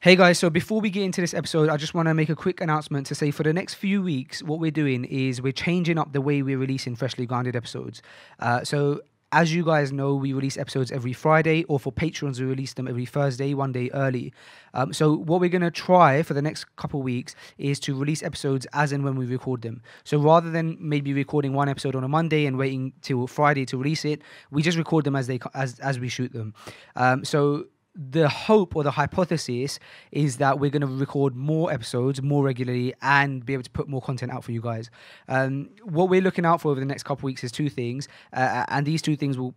Hey guys, so before we get into this episode, I just want to make a quick announcement to say for the next few weeks, what we're doing is we're changing up the way we're releasing Freshly Grounded episodes. So as you guys know, we release episodes every Friday, or for Patreons, we release them every Thursday, one day early. So what we're going to try for the next couple of weeks is to release episodes as and when we record them. So rather than maybe recording one episode on a Monday and waiting till Friday to release it, we just record them as we shoot them. So the hope or the hypothesis is that we're going to record more episodes more regularly and be able to put more content out for you guys. What we're looking out for over the next couple of weeks is two things, and these two things will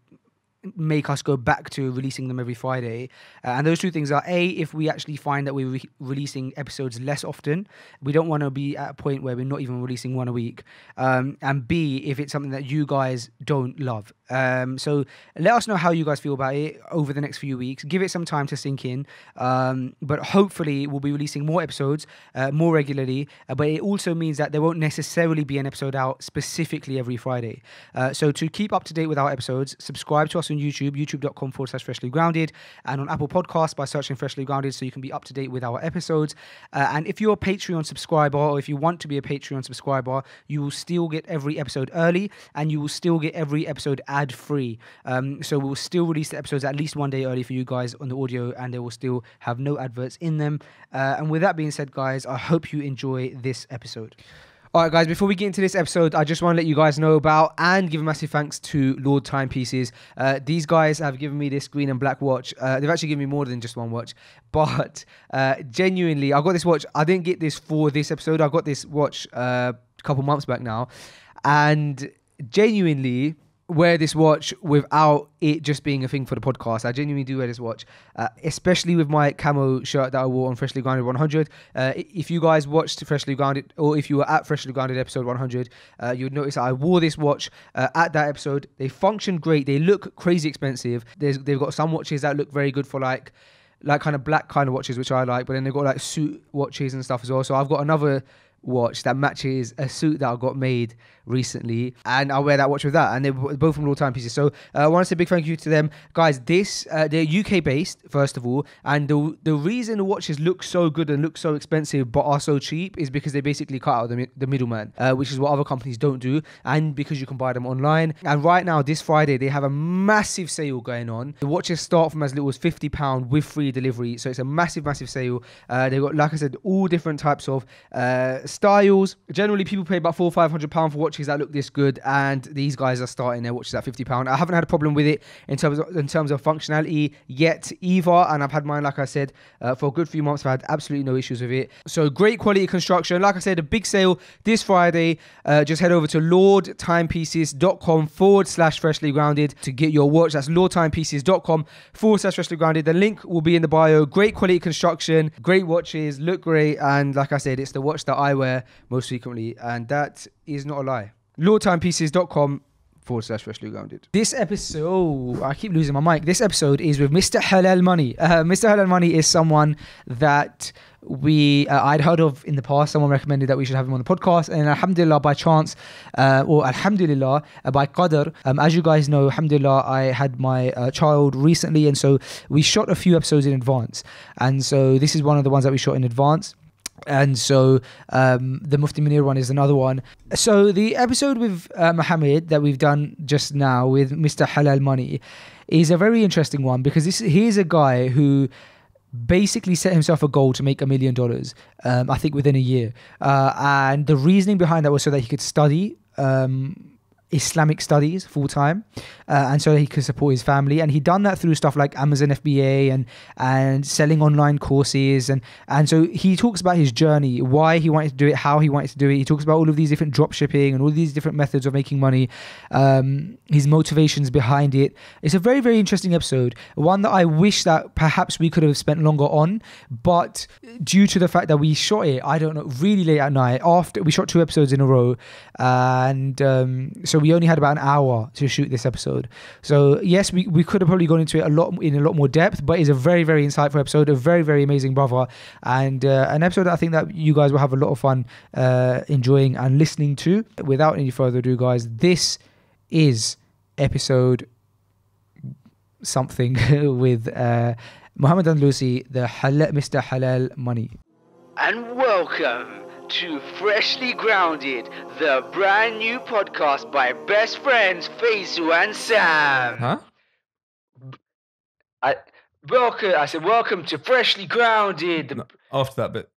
make us go back to releasing them every Friday. And those two things are, A, if we actually find that we're releasing episodes less often, we don't want to be at a point where we're not even releasing one a week. And B, if it's something that you guys don't love. So let us know how you guys feel about it over the next few weeks. Give it some time to sink in. But hopefully we'll be releasing more episodes more regularly. But it also means that there won't necessarily be an episode out specifically every Friday. So to keep up to date with our episodes, subscribe to us on YouTube, youtube.com/Freshly Grounded, and on Apple Podcasts by searching Freshly Grounded, so you can be up to date with our episodes. And if you're a Patreon subscriber, or if you want to be a Patreon subscriber, you will still get every episode early, and you will still get every episode ad-free. So we'll still release the episodes at least one day early for you guys on the audio, and they will still have no adverts in them. And with that being said, guys, I hope you enjoy this episode. All right, guys, before we get into this episode, I just want to let you guys know about and give a massive thanks to Lord Timepieces. These guys have given me this green and black watch. They've actually given me more than just one watch. But genuinely, I got this watch. I didn't get this for this episode. I got this watch a couple months back now. And genuinely wear this watch without it just being a thing for the podcast. I genuinely do wear this watch, especially with my camo shirt that I wore on Freshly Grounded 100. If you guys watched Freshly Grounded, or if you were at Freshly Grounded episode 100, you would notice that I wore this watch at that episode. They function great. They look crazy expensive. They've got some watches that look very good for like kind of black kind of watches, which I like, but then they've got like suit watches and stuff as well. So I've got another watch that matches a suit that I got made recently, and I'll wear that watch with that, and they're both from Lord Timepieces. So I want to say a big thank you to them, guys. They're UK based, first of all, and the reason the watches look so good and look so expensive but are so cheap is because they basically cut out the middleman, which is what other companies don't do, and because you can buy them online. And right now, this Friday, they have a massive sale going on. The watches start from as little as £50 with free delivery, so it's a massive sale. They've got, like I said, all different types of styles. Generally, people pay about £400 or £500 for watches that look this good, and these guys are starting their watches at £50. I haven't had a problem with it in terms of functionality yet either, and I've had mine, like I said, for a good few months. I've had absolutely no issues with it. So great quality construction. Like I said, a big sale this Friday. Just head over to lordtimepieces.com/freshly grounded to get your watch. That's lordtimepieces.com/freshly grounded. The link will be in the bio. Great quality construction, great watches, look great, and like I said, it's the watch that I wear most frequently, and that is not a lie. lordtimepieces.com/freshly grounded. This episode, I keep losing my mic. This episode is with Mr Halal Money. Mr Halal Money is someone that I'd heard of in the past. Someone recommended that we should have him on the podcast, and alhamdulillah, by chance, or alhamdulillah, by qadr, as you guys know, alhamdulillah, I had my child recently, and so we shot a few episodes in advance, and so this is one of the ones that we shot in advance. And so the Mufti Munir one is another one. So the episode with Mohammed that we've done just now with Mr Halal Money is a very interesting one, because here's a guy who basically set himself a goal to make $1 million, I think within a year. And the reasoning behind that was so that he could study Islamic studies full-time, and so he could support his family. And he'd done that through stuff like Amazon FBA and selling online courses, and so he talks about his journey, why he wanted to do it, how he wanted to do it. He talks about all of these different dropshipping and all these different methods of making money, his motivations behind it. It's a very, very interesting episode, one that I wish that perhaps we could have spent longer on, but due to the fact that we shot it, I don't know, really late at night, after we shot 2 episodes in a row, and so we only had about an hour to shoot this episode. So yes, we could have probably gone into it in a lot more depth, but it's a very, very insightful episode, a very, very amazing brother, and an episode that I think that you guys will have a lot of fun enjoying and listening to. Without any further ado, guys, this is episode something with Muhammad Andalusi, Mr Halal Money. And welcome to Freshly Grounded, the brand new podcast by best friends Faizu and Sam. Huh? I said welcome to Freshly Grounded, No, after that bit.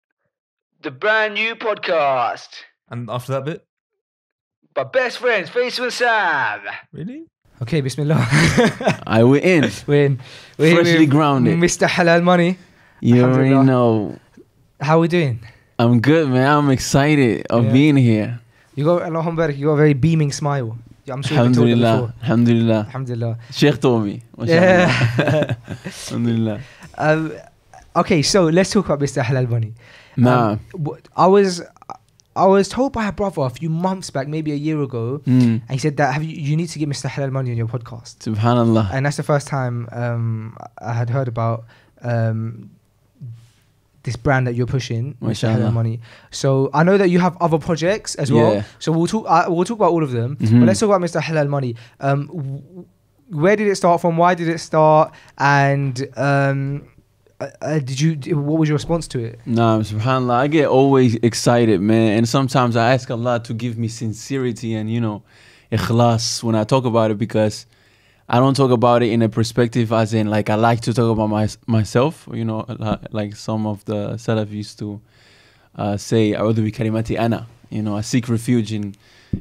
the brand new podcast And after that bit? by best friends Faizu and Sam. Really? Okay, Bismillah. We're in. We're in. Freshly grounded. Mr Halal Money. You already Alhamdulillah. know. How are we doing? I'm good, man. I'm excited of being here. You got a very beaming smile. I'm sure we told you before. Alhamdulillah. Alhamdulillah. Sheikh told me. Yeah. Alhamdulillah. Okay, so let's talk about Mr Halal Money. Nah. I was told by a brother a few months back, maybe a year ago, and he said that you need to get Mr Halal Money on your podcast. Subhanallah. And that's the first time I had heard about this brand that you're pushing, Mr Halal Money. So I know that you have other projects as well. Yeah. So we'll talk about all of them. But let's talk about Mr Halal Money. Where did it start from? Why did it start? And what was your response to it? Nah, subhanallah. I get always excited, man. And sometimes I ask Allah to give me sincerity and, ikhlas when I talk about it, because I don't talk about it in a perspective as in, like, I like to talk about myself, like some of the Salaf used to say, "A'udhu bi kalimati ana." I seek refuge in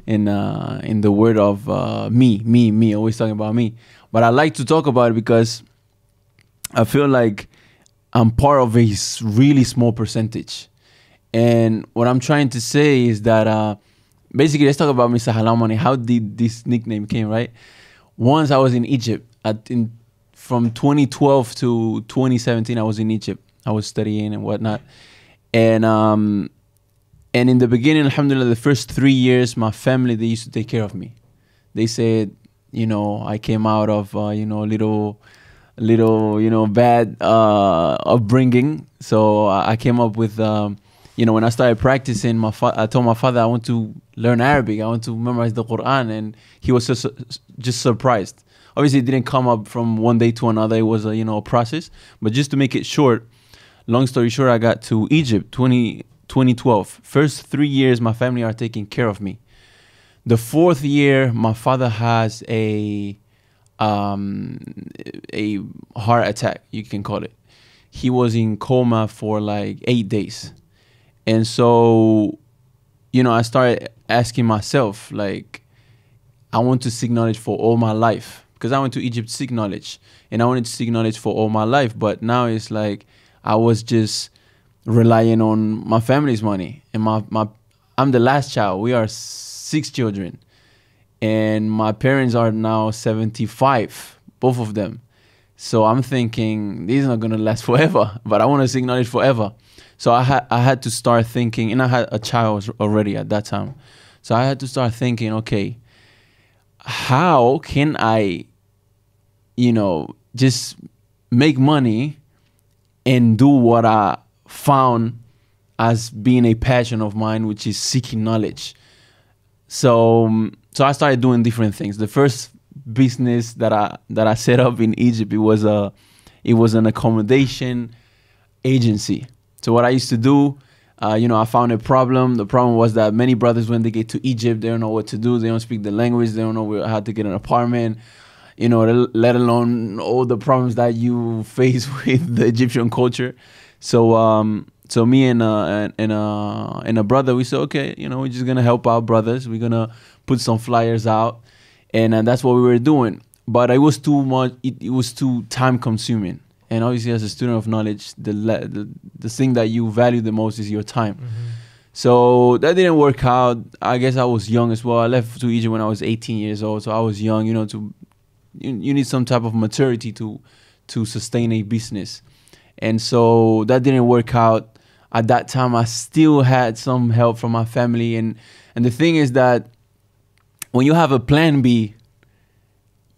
the word of me, always talking about me. But I like to talk about it because I feel like I'm part of a really small percentage. And what I'm trying to say is that basically, let's talk about Mr Halal Money. How did this nickname came, right? Once I was in Egypt, from 2012 to 2017, I was in Egypt. I was studying and whatnot. And in the beginning, alhamdulillah, the first 3 years, my family, they used to take care of me. They said, I came out of, little, bad upbringing. So I came up with, when I started practicing, I told my father I want to learn Arabic. I want to memorize the Quran. And he was just surprised. Obviously, it didn't come up from one day to another. It was a process. But just to make it short, long story short, I got to Egypt 2012. First 3 years, my family are taking care of me. The 4th year, my father has a heart attack, you can call it. He was in coma for like 8 days. And so, I started asking myself, like, I want to seek knowledge for all my life, because I went to Egypt to seek knowledge, and I wanted to seek knowledge for all my life. But now it's like I was just relying on my family's money, and I'm the last child. We are 6 children, and my parents are now 75, both of them. So I'm thinking, this is not gonna last forever, but I want to seek knowledge forever. So I had to start thinking, and I had a child already at that time. So I had to start thinking, okay, how can I, just make money and do what I found as being a passion of mine, which is seeking knowledge. So I started doing different things. The first business that I set up in Egypt, it was an accommodation agency. So what I used to do, I found a problem. The problem was that many brothers, when they get to Egypt, they don't know what to do. They don't speak the language. They don't know how to get an apartment, let alone all the problems that you face with the Egyptian culture. So me and a brother, we said, okay, we're just gonna help our brothers. We're gonna put some flyers out, and that's what we were doing. But it was too much. It was too time consuming. And obviously, as a student of knowledge, the thing that you value the most is your time. So that didn't work out. I guess I was young as well. I left to Egypt when I was 18 years old. So I was young, you need some type of maturity to sustain a business. And so that didn't work out. At that time, I still had some help from my family. And the thing is that when you have a plan B,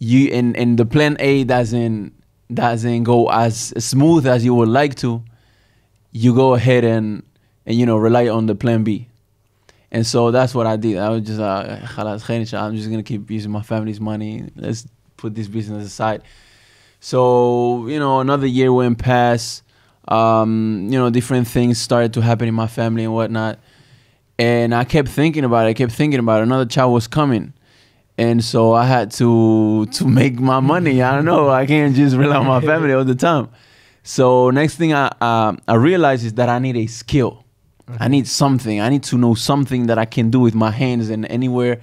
and the plan A doesn't go as smooth as you would like to, you go ahead and rely on the plan B. And so that's what I did. I was just I'm just gonna keep using my family's money. Let's put this business aside. So, you know, another year went past. You know, different things started to happen in my family and whatnot. And I kept thinking about it. Another child was coming. And so I had to make my money. I don't know. I can't just rely on my family all the time. So next thing I realized is that I need a skill. Okay. I need something. I need to know something that I can do with my hands, and anywhere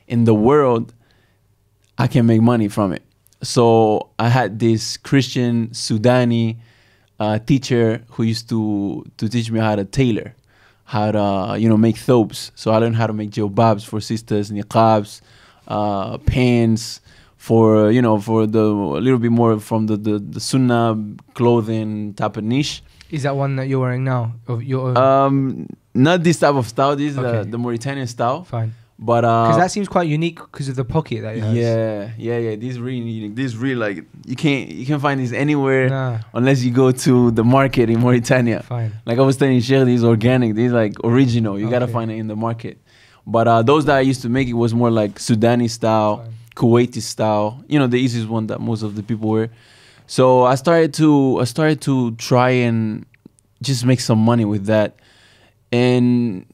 in the world I can make money from it. So I had this Christian Sudani teacher who used to teach me how to tailor, how to, you know, make thobes. So I learned how to make jilbabs for sisters, niqabs, pants, for, you know, for the a little bit more from the sunnah clothing type of niche. Is that one that you're wearing now? Of your not this type of style. This is okay. the Mauritanian style. Fine. But because that seems quite unique because of the pocket that it has. Yeah. This is really unique. This is really, like, you can't find this anywhere unless you go to the market in Mauritania. Fine. Like I was telling Sheikh, these organic. These like original. You gotta find it in the market. But those that I used to make, it was more like Sudani style, fine. Kuwaiti style. You know, the easiest one that most of the people wear. So I started to try and just make some money with that. And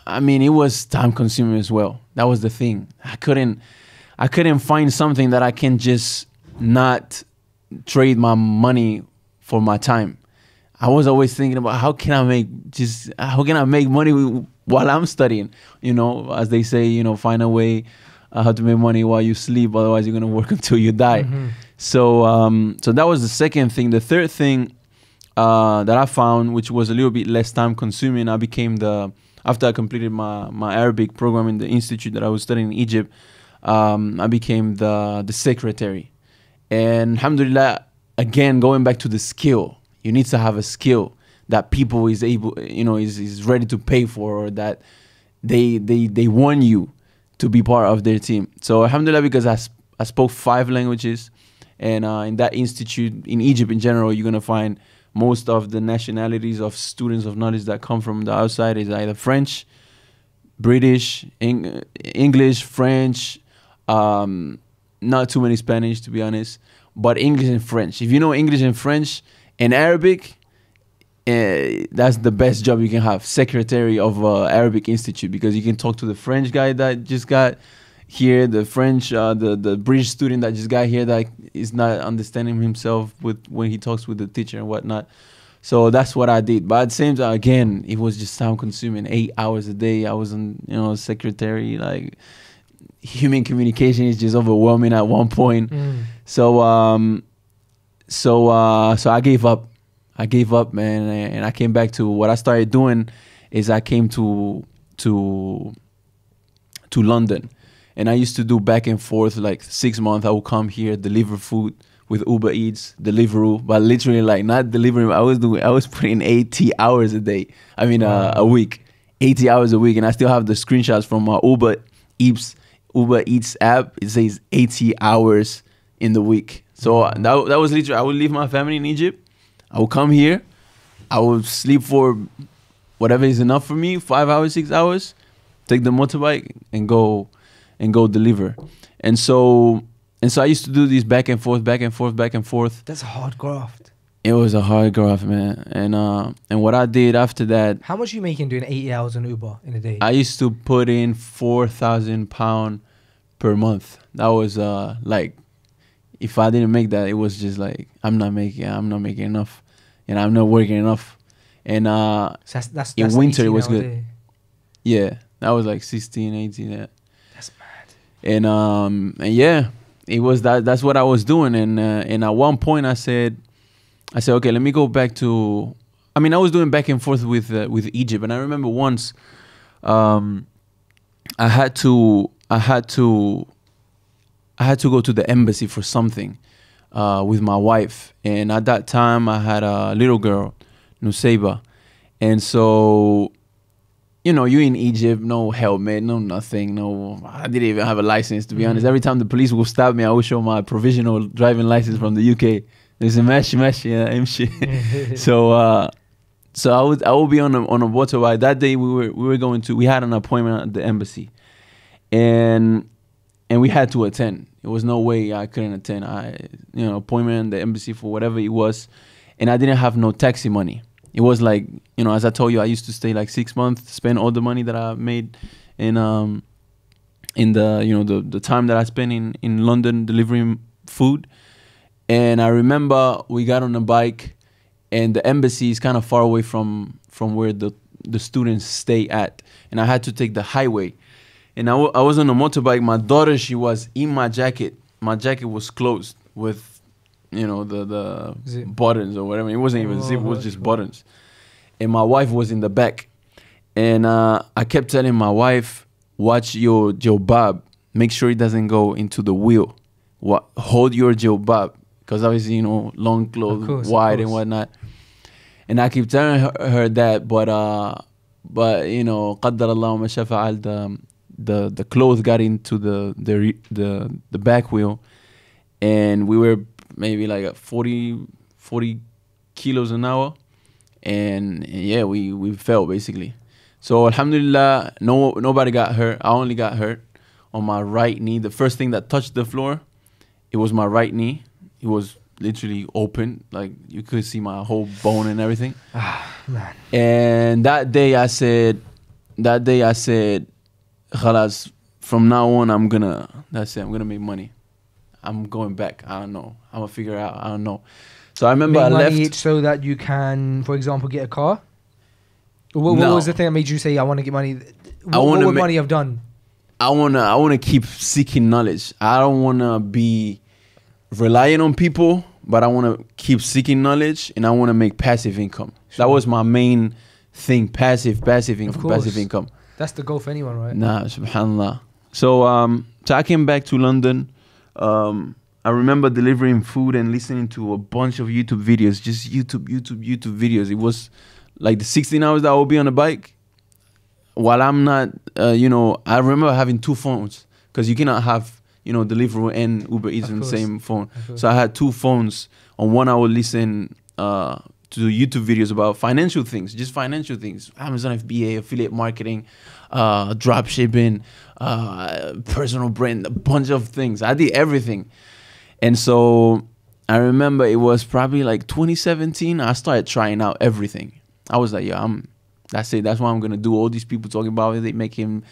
I mean, it was time consuming as well. That was the thing. I couldn't find something that I can just not trade my money for my time. I was always thinking about how can I make money while I'm studying? You know, as they say, you know, find a way how to make money while you sleep. Otherwise, you're gonna work until you die. Mm-hmm. So so that was the second thing. The third thing that I found, which was a little bit less time consuming, after I completed my Arabic program in the institute that I was studying in Egypt, I became the secretary. And alhamdulillah, again, going back to the skill, you need to have a skill that people is able, you know, is ready to pay for, or that they want you to be part of their team. So alhamdulillah, because I spoke 5 languages, and in that institute, in Egypt in general, you're going to find most of the nationalities of students of knowledge that come from the outside is either French, British, English, French, not too many Spanish, to be honest, but English and French. If you know English and French and Arabic, that's the best job you can have, secretary of Arabic Institute, because you can talk to the French guy that just got here, the French, the British student that just got here that is not understanding himself when he talks with the teacher and whatnot. So that's what I did. But at the same time, again, it was just time consuming. 8 hours a day. I was on, you know, secretary. Like, human communication is just overwhelming at one point. Mm. So I gave up. I gave up, man, and I came back to what I started doing. Is I came to London. And I used to do back and forth, like 6 months. I would come here, deliver food with Uber Eats, Deliveroo, but literally like not delivering. I was putting 80 hours a day. I mean, a week, 80 hours a week. And I still have the screenshots from Uber Eats app. It says 80 hours in the week. So that was literally, I would leave my family in Egypt. I would come here. I would sleep for whatever is enough for me, 5 hours, 6 hours, take the motorbike and go deliver. And so I used to do this back and forth. That's a hard graft. It was a hard graft, man. And what I did after that. How much are you making doing 80 hours on Uber in a day? I used to put in £4,000 per month. That was like, if I didn't make that, it was just like, I'm not making enough, and I'm not working enough. And so that's in winter it was good. Day. Yeah, that was like 16, 18. Yeah. That's mad. And yeah, it was that's what I was doing. And at one point I said, okay, let me go back to. I mean, I was doing back and forth with Egypt, and I remember once, I had to go to the embassy for something with my wife, and at that time I had a little girl, Nusayba, and so, you know, you in Egypt, no helmet, no nothing, I didn't even have a license, to be honest. Every time the police would stop me, I would show my provisional driving license from the UK. There's a mesh, yeah, so I would be on a motorbike. That day we had an appointment at the embassy, and and we had to attend. There was no way I couldn't attend. Appointment in the embassy for whatever it was, and I didn't have no taxi money. It was like, as I told you, I used to stay like 6 months, spend all the money that I made in the time that I spent in London delivering food. And I remember we got on a bike, and the embassy is kind of far away from where the students stay at, and I had to take the highway. And I was on a motorbike. My daughter, she was in my jacket. My jacket was closed with, the Zip. buttons or whatever. It wasn't even zip, it was just buttons. And my wife was in the back. And I kept telling my wife, watch your jilbab. Make sure it doesn't go into the wheel. Hold your jilbab. Because obviously, long clothes, wide and whatnot. And I keep telling her that, but قدر الله ما شاء فعل, the clothes got into the back wheel, and we were maybe like at 40 kilos an hour, and yeah, we fell basically. So alhamdulillah, nobody got hurt. I only got hurt on my right knee. The first thing that touched the floor, it was my right knee. It was literally open, like you could see my whole bone and everything. Man. And that day I said, Khalas, from now on I'm gonna make money. I'm going back. I don't know. I'm gonna figure out. I don't know. So I remember Make I money left. so that you can, for example, get a car. What No. was the thing that made you say, I want to get money? I What wanna would ma- money have done? I wanna keep seeking knowledge. I don't wanna be relying on people, but I wanna keep seeking knowledge, and I wanna make passive income. Sure. That was my main thing. Passive income. course. Passive income. That's the goal for anyone, right? Nah, subhanallah. So I came back to London. I remember delivering food and listening to a bunch of YouTube videos, just YouTube videos. It was like the 16 hours that I would be on a bike. While I'm not, I remember having 2 phones, because you cannot have, Deliveroo and Uber Eats on the same phone. So I had 2 phones. On one, I would listen to YouTube videos about financial things, just financial things. Amazon FBA, affiliate marketing, dropshipping, personal brand, a bunch of things. I did everything. And so I remember it was probably like 2017. I started trying out everything. I was like, that's it. That's what I'm going to do. All these people talking about it, they making,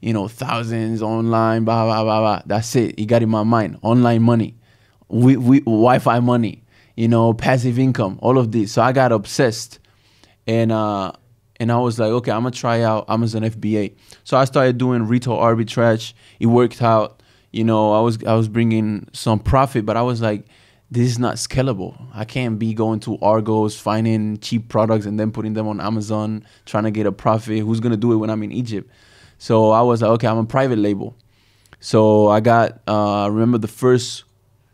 thousands online, blah, blah, blah, blah. That's it. It got in my mind. Online money, Wi-Fi money, passive income, all of this. So I got obsessed, and I was like, okay, I'm gonna try out Amazon FBA. So I started doing retail arbitrage. It worked out. I was bringing some profit, but I was like, this is not scalable. I can't be going to Argos, finding cheap products and then putting them on Amazon, trying to get a profit. Who's gonna do it when I'm in Egypt? So I was like, okay, I'm a private label. So I got, remember the first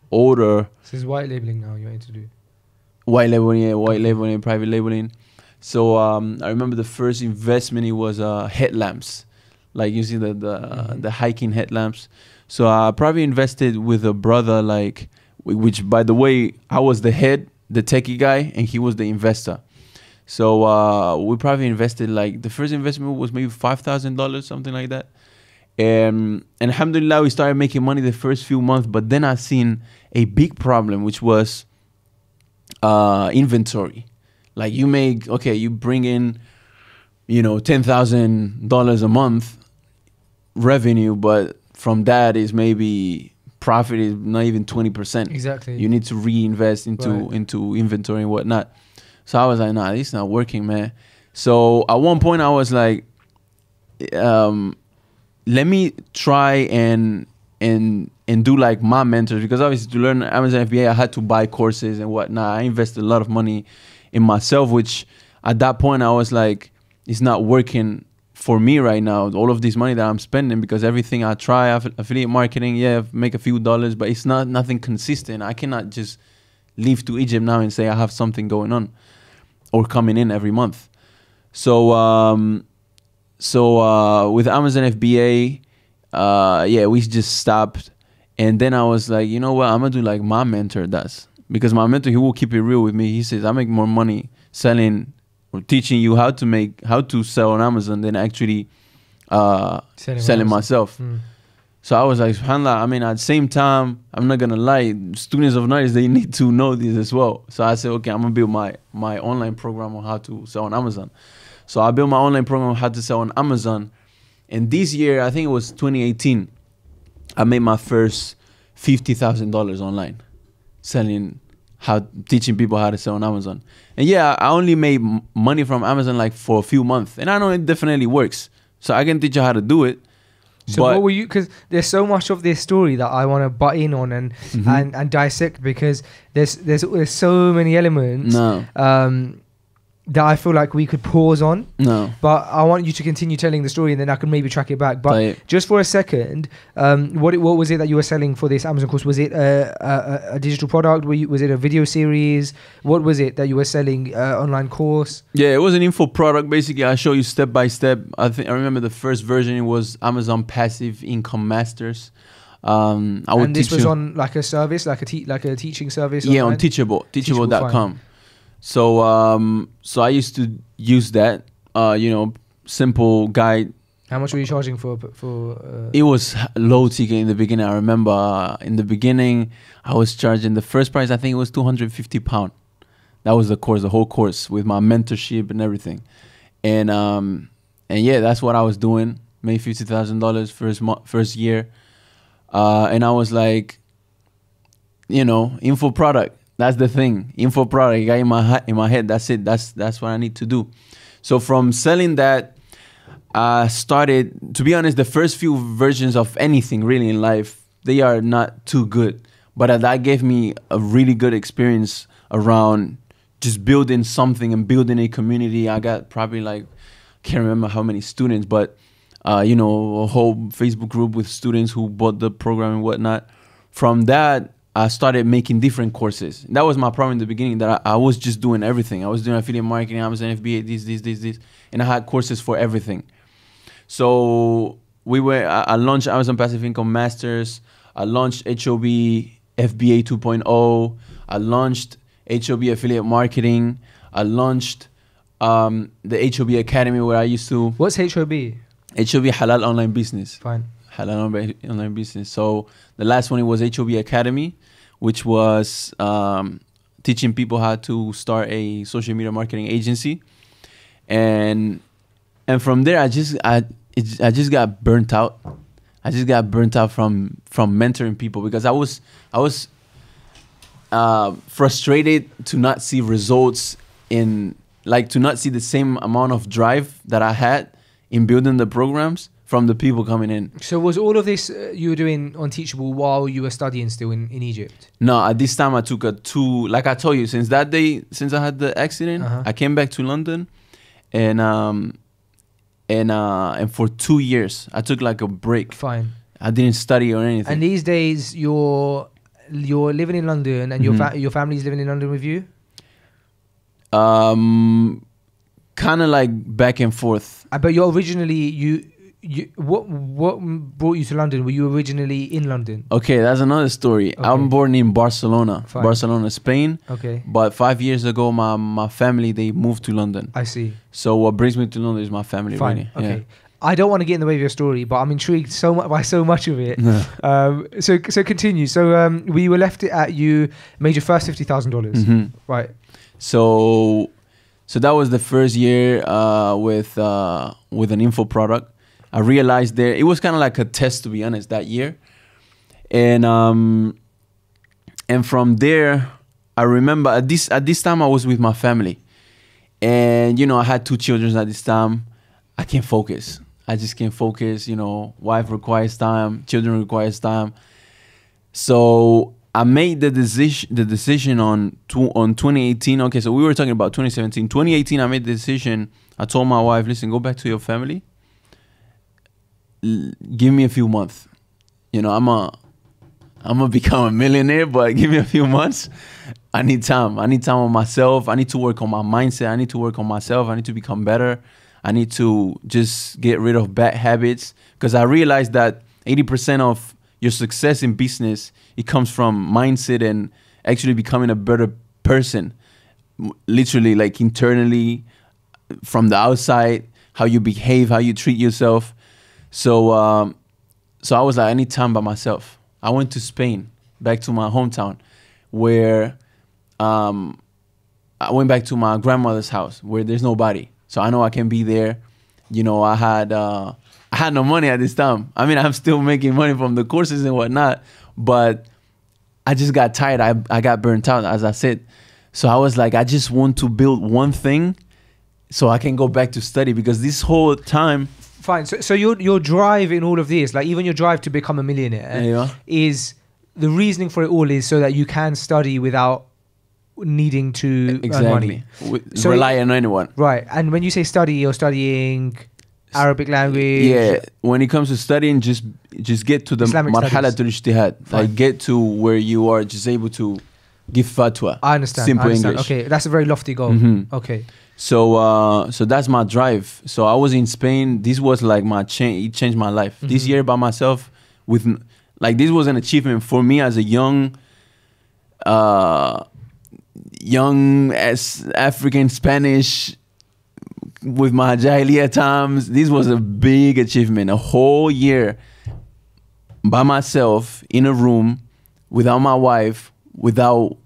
order. This is white labeling now you're to do. White labeling, private labeling. So I remember the first investment, it was headlamps. Like you see the hiking headlamps. So I probably invested with a brother, which by the way, I was the techie guy, and he was the investor. So we probably invested, the first investment was maybe $5,000, something like that. And alhamdulillah, we started making money the first few months, but then I seen a big problem, which was inventory. Like you bring in, $10,000 a month revenue, but from that is maybe profit is not even 20%. Exactly. You need to reinvest into inventory and whatnot. So I was like, nah, this is not working, man. So at one point I was like, let me try and do like my mentors, because obviously to learn Amazon FBA, I had to buy courses and whatnot. I invested a lot of money in myself, which at that point I was like, it's not working for me right now. All of this money that I'm spending, because everything I try, affiliate marketing, make a few dollars, but it's nothing consistent. I cannot just leave to Egypt now and say I have something going on or coming in every month. So with Amazon FBA, we just stopped. And then I was like, you know what, I'm gonna do like my mentor does, because my mentor, he will keep it real with me. He says I make more money selling or teaching you how to sell on Amazon than actually selling myself. So I was like, subhanAllah, I mean, at the same time, I'm not going to lie, students of knowledge, they need to know this as well. So I said, okay, I'm going to build my online program on how to sell on Amazon. So I built my online program on how to sell on Amazon. And this year, I think it was 2018, I made my first $50,000 online teaching people how to sell on Amazon. And yeah, I only made money from Amazon like for a few months. And I know it definitely works. So I can teach you how to do it. So what were you, because there's so much of this story that I want to butt in on and dissect, because there's so many elements that I feel like we could pause on. But I want you to continue telling the story, and then I can maybe track it back. But just for a second, what was it that you were selling for this Amazon course? Was it a digital product? Was it a video series? What was it that you were selling, online course? Yeah, it was an info product. Basically, I show you step by step. I remember the first version, it was Amazon Passive Income Masters. And this was on like a service, like a teaching service? Yeah, online? On teachable.com. So I used to use that, simple guide. How much were you charging for? It was low ticket in the beginning. I remember in the beginning, I was charging the first price. I think it was £250. That was the course, the whole course with my mentorship and everything. And yeah, that's what I was doing. Made $50,000 first year. And I was like, info product. That's the thing. Info product got in my head. That's it. That's what I need to do. So from selling that, I started, to be honest, the first few versions of anything really in life, they are not too good. But that gave me a really good experience around just building something and building a community. I got probably like, can't remember how many students, but a whole Facebook group with students who bought the program and whatnot. From that, I started making different courses. That was my problem in the beginning, that I was just doing everything. I was doing affiliate marketing, Amazon FBA, this. And I had courses for everything. So I launched Amazon Passive Income Masters. I launched HOB FBA 2.0. I launched HOB Affiliate Marketing. I launched the HOB Academy where I used to... What's HOB? HOB Halal Online Business. Fine. Halal Online Business. So the last one, it was HOB Academy, which was teaching people how to start a social media marketing agency. And from there, I just got burnt out. I just got burnt out from mentoring people, because I was frustrated to not see results to not see the same amount of drive that I had in building the programs from the people coming in. So was all of this you were doing on Teachable while you were studying still in Egypt? No, at this time I took like I told you, since that day, since I had the accident, I came back to London, and for 2 years I took like a break. Fine. I didn't study or anything. And these days you're living in London, and your family's living in London with you? Kind of like back and forth. But you're originally what brought you to London? Were you originally in London? Okay, that's another story. Okay. I'm born in Barcelona. Fine. Barcelona, Spain. Okay. But 5 years ago, my family, they moved to London. I see. So what brings me to London is my family. Fine. Really. Okay. Yeah. I don't want to get in the way of your story, but I'm intrigued by so much of it. So continue. So we were left at you made your first $50,000. Right. So that was the first year with an info product. I realized it was kind of like a test, to be honest, that year. And from there, I remember at this time I was with my family. And, I had 2 children at this time. I can't focus. I just can't focus. Wife requires time, children requires time. So I made the decision on 2018. Okay, so we were talking about 2017. 2018, I made the decision. I told my wife, listen, go back to your family. Give me a few months. I'm gonna become a millionaire, but give me a few months. I need time. I need time on myself. I need to work on my mindset. I need to work on myself. I need to become better. I need to just get rid of bad habits, because I realized that 80% of your success in business, it comes from mindset and actually becoming a better person, literally, like internally, from the outside, how you behave, how you treat yourself. So so I was like, I need time by myself. I went to Spain, back to my hometown, where I went back to my grandmother's house where there's nobody. So I know I can be there. You know, I had no money at this time. I mean, I'm still making money from the courses and whatnot, but I just got tired. I got burnt out, as I said. So I was like, I just want to build one thing so I can go back to study, because this whole time. Fine. So your drive in all of this, like even your drive to become a millionaire, is the reasoning for it all is so that you can study without needing to earn money. So rely on anyone. Right. And when you say study, you're studying Arabic language. Yeah. When it comes to studying, just get to the marhalatul ijtihad. Like get to where you are just able to give fatwa. I understand. Simple English. Okay, that's a very lofty goal. Okay. So that's my drive. So I was in Spain. This was like it changed my life. This year by myself, with like, this was an achievement for me as a young as African Spanish with my Jahiliyyah times. This was a big achievement. A whole year by myself in a room without my wife, without,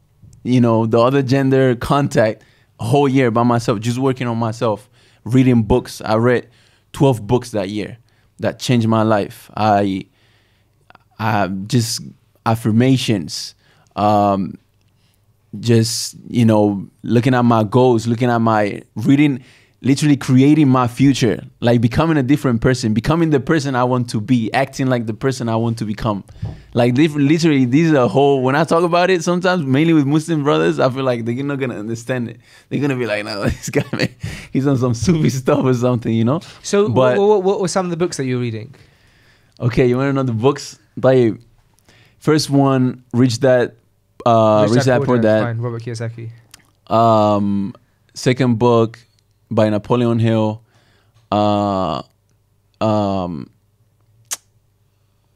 you know, the other gender contact. A whole year by myself, just working on myself, reading books. I read 12 books that year that changed my life. I just affirmations, just, you know, looking at my goals, looking at my reading, literally creating my future, like becoming a different person, becoming the person I want to be, acting like the person I want to become. Like literally, these are whole, when I talk about it, sometimes mainly with Muslim brothers, I feel like they're not going to understand it. They're going to be like, no, this guy, man, he's on some Sufi stuff or something, you know? So but, what were some of the books that you were reading? Okay, you want to know the books? Like, first one, Rich Dad, Poor Dad. Fine, Robert Kiyosaki. Second book by Napoleon Hill.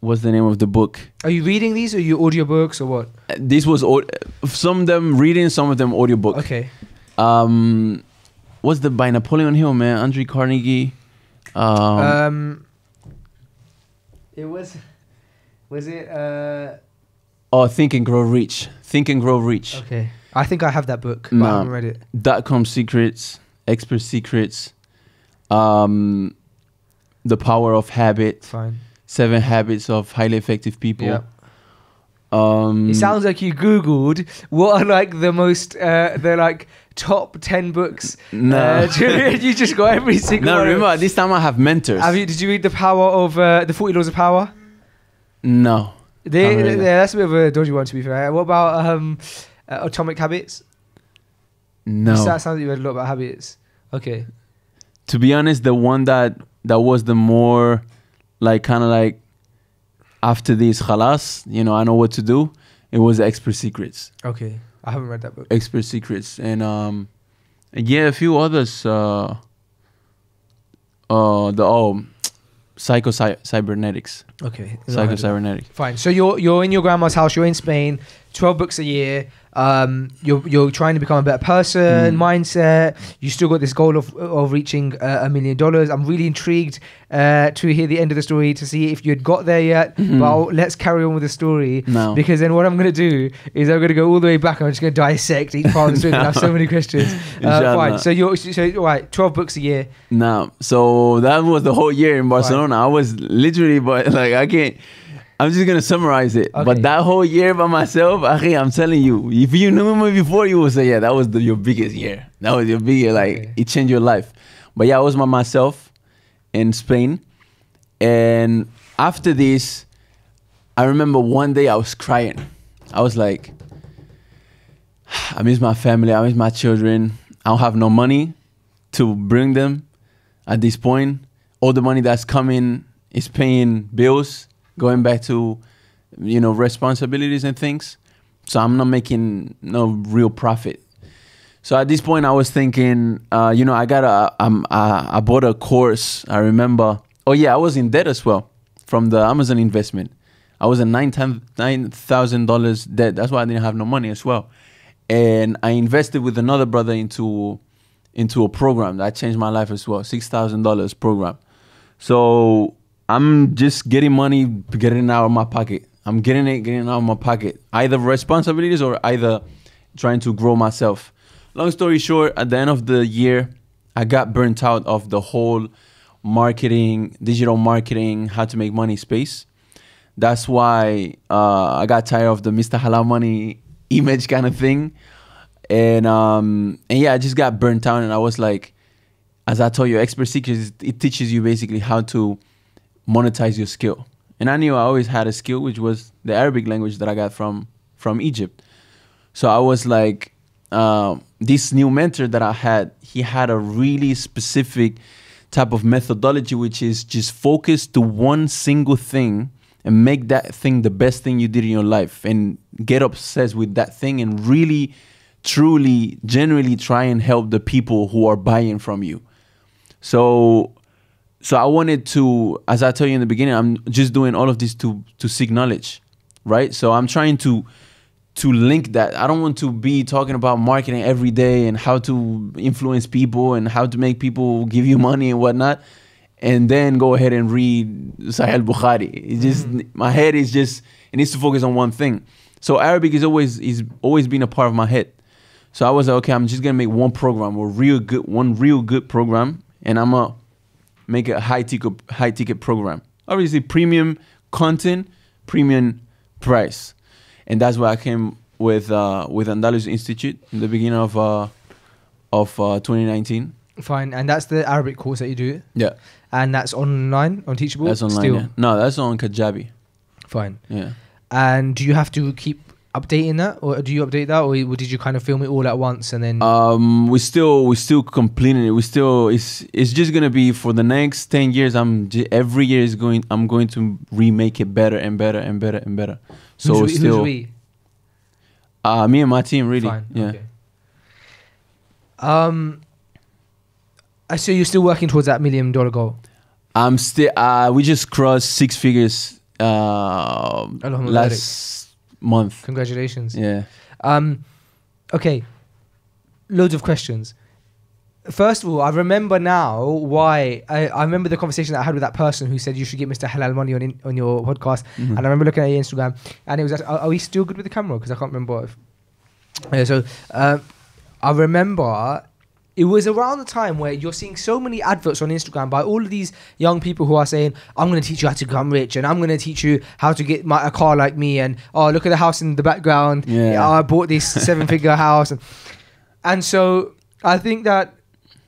What's the name of the book? Are you reading these, or are you audiobooks, or what? This was some of them reading, some of them audiobook. Okay. What's the by Napoleon Hill, man? Andrew Carnegie. It was it? Oh, Think and Grow Rich. Think and Grow Rich. Okay. I think I have that book, but I haven't read it. .com Secrets, Expert Secrets, The Power of Habit. Fine. 7 Habits of Highly Effective People. Yeah. It sounds like you Googled what are like the most, the like top 10 books. No. You just got every single one. No, remember, this time I have mentors. Did you read The Power of, the 40 Laws of Power? No. That's a bit of a dodgy one, to be fair. What about Atomic Habits? No. That sounds like you read a lot about habits. Okay. To be honest, the one that was the more like kind of like after this khalas, you know, I know what to do. It was Expert Secrets. Okay. I haven't read that book. Expert Secrets. And yeah, a few others. Psycho-cybernetics. Okay. Psycho-cybernetics. Fine. So you're in your grandma's house, you're in Spain, 12 books a year. You're trying to become a better person, mindset. You still got this goal of reaching $1 million. I'm really intrigued to hear the end of the story, to see if you'd got there yet. But let's carry on with the story. No. Because then what I'm going to do is I'm going to go all the way back. I'm just going to dissect each part of the story. I have so many questions. Fine. So right, 12 books a year. No. So that was the whole year in Barcelona. Fine. I was literally, but like I'm just going to summarize it. Okay. But that whole year by myself, I'm telling you, if you knew me before, you would say, yeah, that was your biggest year. That was your biggest, like, it changed your life. But yeah, I was by myself in Spain. And after this, I remember one day I was crying. I was like, I miss my family. I miss my children. I don't have no money to bring them at this point. All the money that's coming is paying bills, going back to, you know, responsibilities and things. So I'm not making no real profit. So at this point I was thinking, you know, I bought a course. I remember, oh yeah, I was in debt as well from the Amazon investment. I was in $9,000 debt. That's why I didn't have no money as well. And I invested with another brother into a program that changed my life as well. $6,000 program. So I'm just getting money, getting it out of my pocket. I'm getting it out of my pocket. Either responsibilities or either trying to grow myself. Long story short, at the end of the year, I got burnt out of the whole marketing, digital marketing, how to make money space. That's why I got tired of the Mr Halal Money image kind of thing. And yeah, I just got burnt out, and I was like, as I told you, Expert Secrets, it teaches you basically how to monetize your skill. And I knew I always had a skill, which was the Arabic language that I got from Egypt. So I was like, this new mentor that I had, he had a really specific type of methodology, which is just focus to one single thing and make that thing the best thing you did in your life, and get obsessed with that thing and really, truly, genuinely try and help the people who are buying from you. So I wanted to, as I told you in the beginning, I'm just doing all of this to seek knowledge, right? So I'm trying to link that. I don't want to be talking about marketing every day and how to influence people and how to make people give you money and whatnot, and then go ahead and read Sahih al-Bukhari. It's just, my head is just, it needs to focus on one thing. So Arabic is always been a part of my head. So I was like, okay, I'm just gonna make one program, one real good program, and I'm gonna make a high ticket program. Obviously, premium content, premium price, and that's why I came with Andalusi Institute in the beginning of 2019. Fine, and that's the Arabic course that you do. Yeah, and that's online on Teachable. That's online. Still? Yeah. No, that's on Kajabi. Fine. Yeah. And do you have to keep updating that, or do you update that, or did you kind of film it all at once and then? We still completing it. It's just gonna be for the next 10 years. Every year I'm going to remake it better and better and better and better. So who's we? Me and my team, really. Fine. Yeah. Okay. So you're still working towards that $1 million goal? I'm still. We just crossed 6 figures last month. Congratulations. Yeah. Okay. Loads of questions. First of all, I remember now why I remember the conversation that I had with that person who said you should get Mr Halal Money on your podcast, and I remember looking at your Instagram, and it was are we still good with the camera? Because I can't remember. I remember. It was around the time where you're seeing so many adverts on Instagram by all of these young people who are saying, I'm going to teach you how to become rich, and I'm going to teach you how to get a car like me, and oh, look at the house in the background. Yeah, I bought this 7-figure house. And so I think that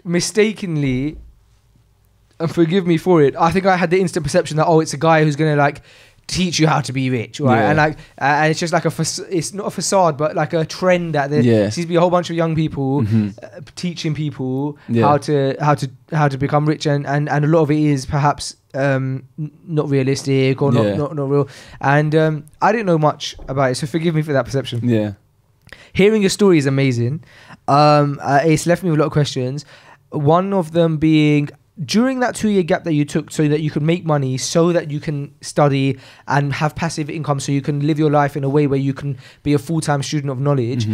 mistakenly, and forgive me for it, I think I had the instant perception that, oh, it's a guy who's going to like teach you how to be rich, right? Yeah. And like, and it's just like it's not a facade, but like a trend that there seems to be a whole bunch of young people teaching people how to become rich, and a lot of it is perhaps not realistic or not real. And I didn't know much about it, so forgive me for that perception. Yeah, hearing your story is amazing. It's left me with a lot of questions. One of them being, during that 2-year gap that you took so that you could make money, so that you can study and have passive income, so you can live your life in a way where you can be a full-time student of knowledge,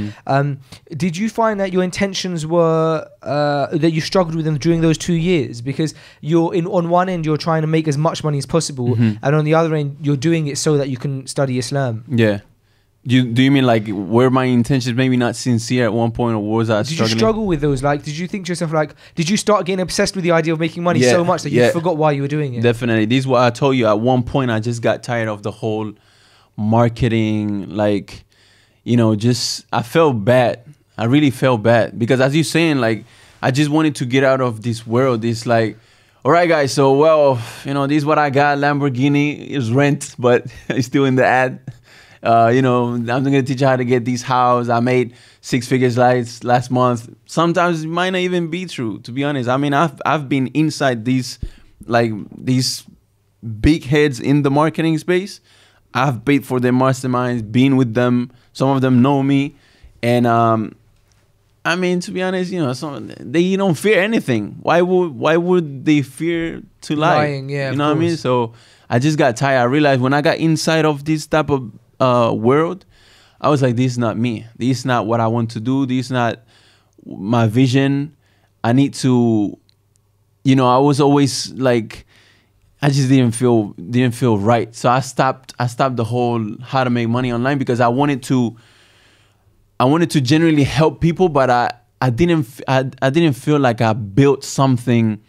did you find that your intentions were that you struggled with them during those 2 years? Because on one end you're trying to make as much money as possible, and on the other end you're doing it so that you can study Islam. Yeah. Do you mean like were my intentions maybe not sincere at one point, or was I struggling? Did you struggle with those? Like, did you think to yourself, like, did you start getting obsessed with the idea of making money so much that you forgot why you were doing it? Definitely. This is what I told you. At one point, I just got tired of the whole marketing. Like, I felt bad. I really felt bad because, as you're saying, like, I just wanted to get out of this world. It's like, all right, guys. So, this is what I got. Lamborghini is rent, but it's still in the ad. I'm going to teach you how to get this house. I made 6 figures last month. Sometimes it might not even be true, to be honest. I mean, I've been inside these big heads in the marketing space. I've paid for their masterminds, been with them. Some of them know me. And, I mean, to be honest, they don't fear anything. Why would they fear to lie? Lying, yeah, you know what I mean? So I just got tired. I realized when I got inside of this type of world, I was like, this is not me. This is not what I want to do. This is not my vision. I need to, I was always like, I just didn't feel right. So I stopped the whole how to make money online because I wanted to genuinely help people, but I didn't feel like I built something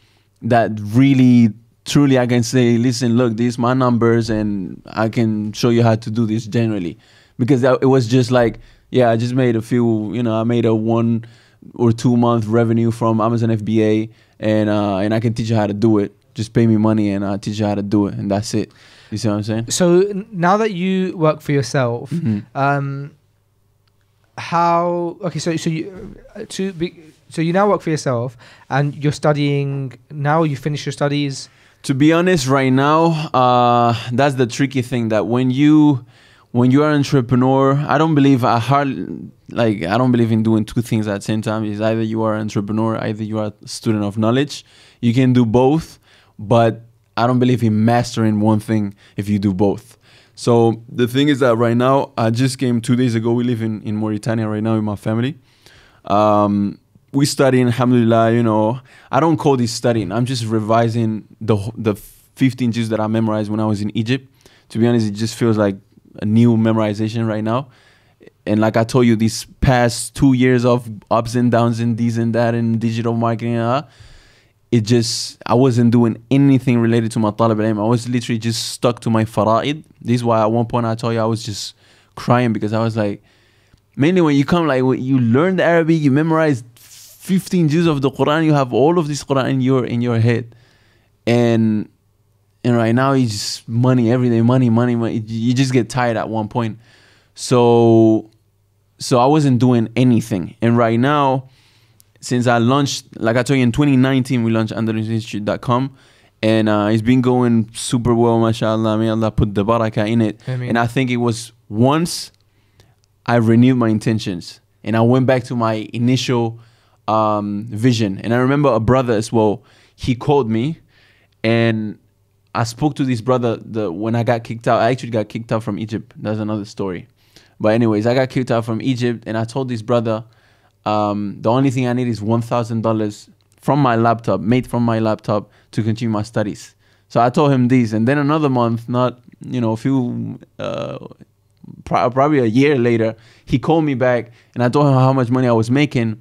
that really truly I can say, listen, look, these are my numbers and I can show you how to do this generally. Because it was just like, yeah, I just made a few, I made a 1 or 2 month revenue from Amazon FBA and I can teach you how to do it. Just pay me money and I'll teach you how to do it, and that's it. You see what I'm saying? So now that you work for yourself, so you now work for yourself and you're studying now. You finish your studies. To be honest, right now, that's the tricky thing, that when you are an entrepreneur, I don't believe in doing two things at the same time. It's either you are an entrepreneur, either you are a student of knowledge. You can do both, but I don't believe in mastering one thing if you do both. So the thing is that right now, I just came 2 days ago. We live in Mauritania right now with my family. We studying, alhamdulillah, I don't call this studying. I'm just revising the 15 juz that I memorized when I was in Egypt. To be honest, it just feels like a new memorization right now. And like I told you, these past 2 years of ups and downs and this and that and digital marketing, I wasn't doing anything related to my talib al-ilm. I was literally just stuck to my fara'id. This is why at one point I told you I was just crying, because I was like, mainly when you come, like when you learn the Arabic, you memorize 15 juz of the Quran, you have all of this Quran in your head. And right now it's just money every day, money. You just get tired at one point. So I wasn't doing anything. And right now, since I launched, like I told you, in 2019, we launched AndalusiInstitute.com, and it's been going super well, mashallah. May Allah put the barakah in it. Ameen. And I think it was once I renewed my intentions and I went back to my initial vision. And I remember a brother as well, he called me and I spoke to this brother when I got kicked out. I actually got kicked out from Egypt. That's another story. But anyways, I got kicked out from Egypt and I told this brother, the only thing I need is $1,000 from my laptop, made from my laptop, to continue my studies. So I told him this, and then another month, probably a year later, he called me back, and I told him how much money I was making,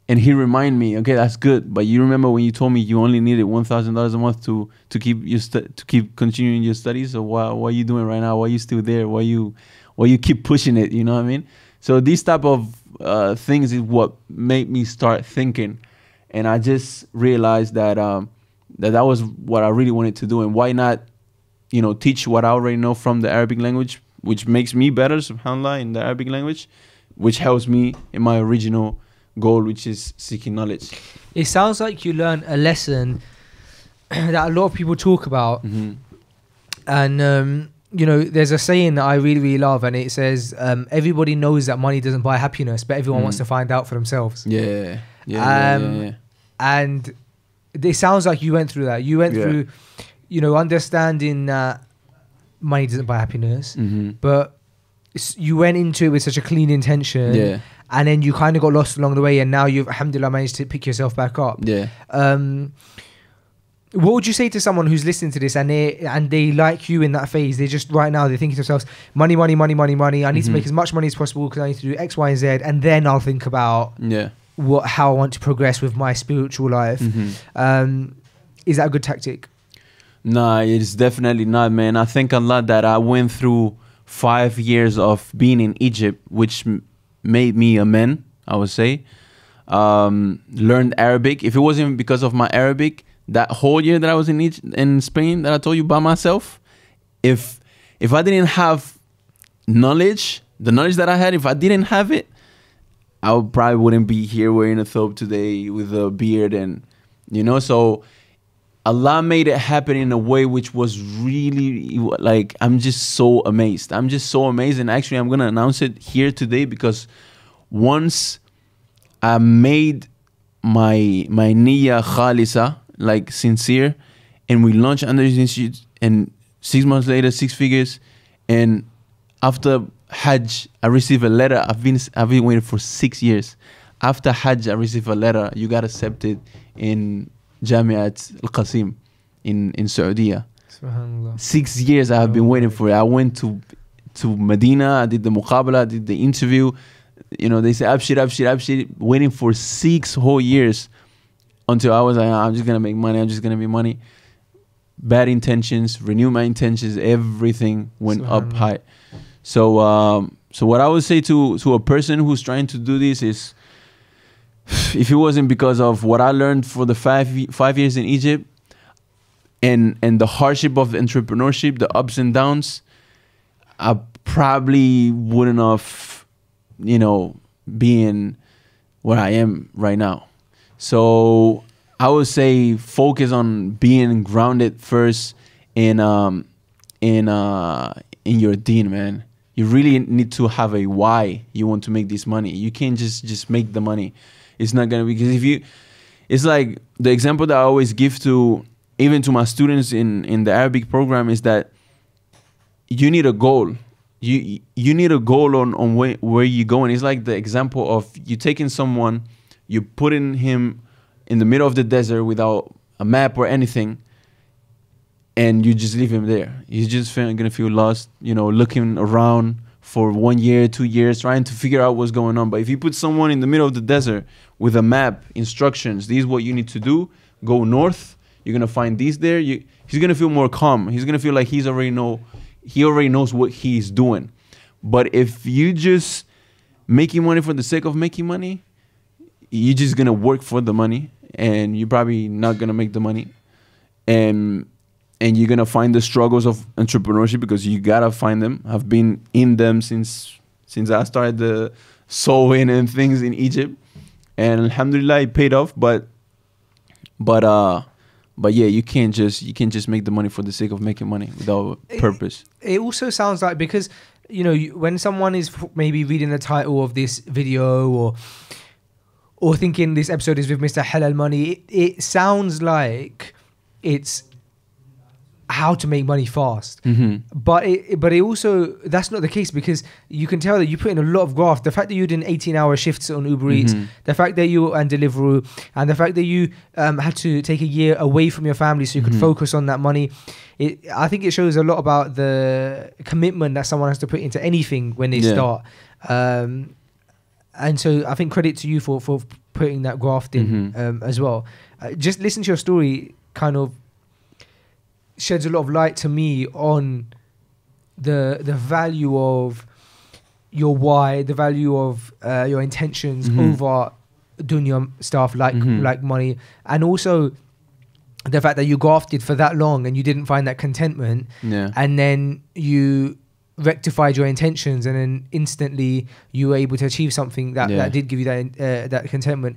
and he reminded me, okay, that's good, but you remember when you told me you only needed $1,000 a month to keep continuing your studies? So what are you doing right now? Why are you still there? Why you keep pushing it? You know what I mean? So these type of things is what made me start thinking, and I just realized that that was what I really wanted to do. And why not, teach what I already know from the Arabic language, which makes me better, subhanallah, in the Arabic language, which helps me in my original goal, which is seeking knowledge. It sounds like you learned a lesson that a lot of people talk about, and there's a saying that I really, really love, and it says, everybody knows that money doesn't buy happiness, but everyone wants to find out for themselves. Yeah. And it sounds like you went through that. You went through, understanding that money doesn't buy happiness, but you went into it with such a clean intention, and then you kind of got lost along the way, and now you've, alhamdulillah, managed to pick yourself back up. What would you say to someone who's listening to this and they like you in that phase? They just right now they're thinking to themselves, money. I need to make as much money as possible because I need to do X, Y, and Z, and then I'll think about how I want to progress with my spiritual life. Is that a good tactic? No, it's definitely not, man. I thank Allah that I went through 5 years of being in Egypt, which made me a man, I would say. Learned Arabic. If it wasn't because of my Arabic, that whole year that I was in Spain that I told you by myself, if I didn't have knowledge, the knowledge that I had, if I didn't have it, I probably wouldn't be here wearing a thobe today with a beard, and so Allah made it happen in a way which was really, like, I'm just so amazed. And actually I'm gonna announce it here today, because once I made my niyyah khalisa, like sincere, and we launched Andalusi Institute, and 6 months later, 6 figures, and after Hajj, I received a letter. I've been waiting for 6 years. After Hajj, I received a letter. You got accepted in Jamiat Al-Qasim in Saudi. Subhanallah. 6 years I have been waiting for it. I went to Medina, I did the muqabala, I did the interview. You know, they say abshir, waiting for 6 whole years until I was like, I'm just gonna make money, I'm just gonna make money. Bad intentions, renew my intentions, everything went up high. So so what I would say to a person who's trying to do this is, if it wasn't because of what I learned for the 5 years in Egypt and the hardship of entrepreneurship, the ups and downs, I probably wouldn't have, you know, been where I am right now. So I would say focus on being grounded first in your deen, man. You really need to have a why you want to make this money. You can't just make the money. It's not gonna be, because if you, it's like the example that I always give to even to my students in the Arabic program is that you need a goal. You need a goal on where you're going. It's like the example of you taking someone, you putting him in the middle of the desert without a map or anything, and you just leave him there. He's just gonna feel lost, you know, looking around for 1 year, 2 years, trying to figure out what's going on. But if you put someone in the middle of the desert with a map, instructions, this is what you need to do, go north, you're gonna find these there, he's gonna feel more calm. He's gonna feel like he already knows what he's doing. But if you just making money for the sake of making money, you're just gonna work for the money, and you're probably not gonna make the money, and you're gonna find the struggles of entrepreneurship, because you gotta find them. I've been in them since I started the sewing and things in Egypt, and alhamdulillah it paid off. But yeah, you can't just make the money for the sake of making money without purpose. It also sounds like, because you know, when someone is maybe reading the title of this video or thinking this episode is with Mr Halal Money, it sounds like it's how to make money fast. But it also, that's not the case, because you can tell that you put in a lot of graft. The fact that you're doing 18-hour shifts on Uber Eats, the fact that you and Deliveroo, and the fact that you had to take a year away from your family so you could focus on that money, I think it shows a lot about the commitment that someone has to put into anything when they start. And so I think credit to you for putting that graft in as well. Just listen to your story kind of sheds a lot of light to me on the value of your why, the value of your intentions over dunya stuff like money, and also the fact that you grafted for that long and you didn't find that contentment, and then you rectified your intentions, and then instantly you were able to achieve something that did give you that contentment.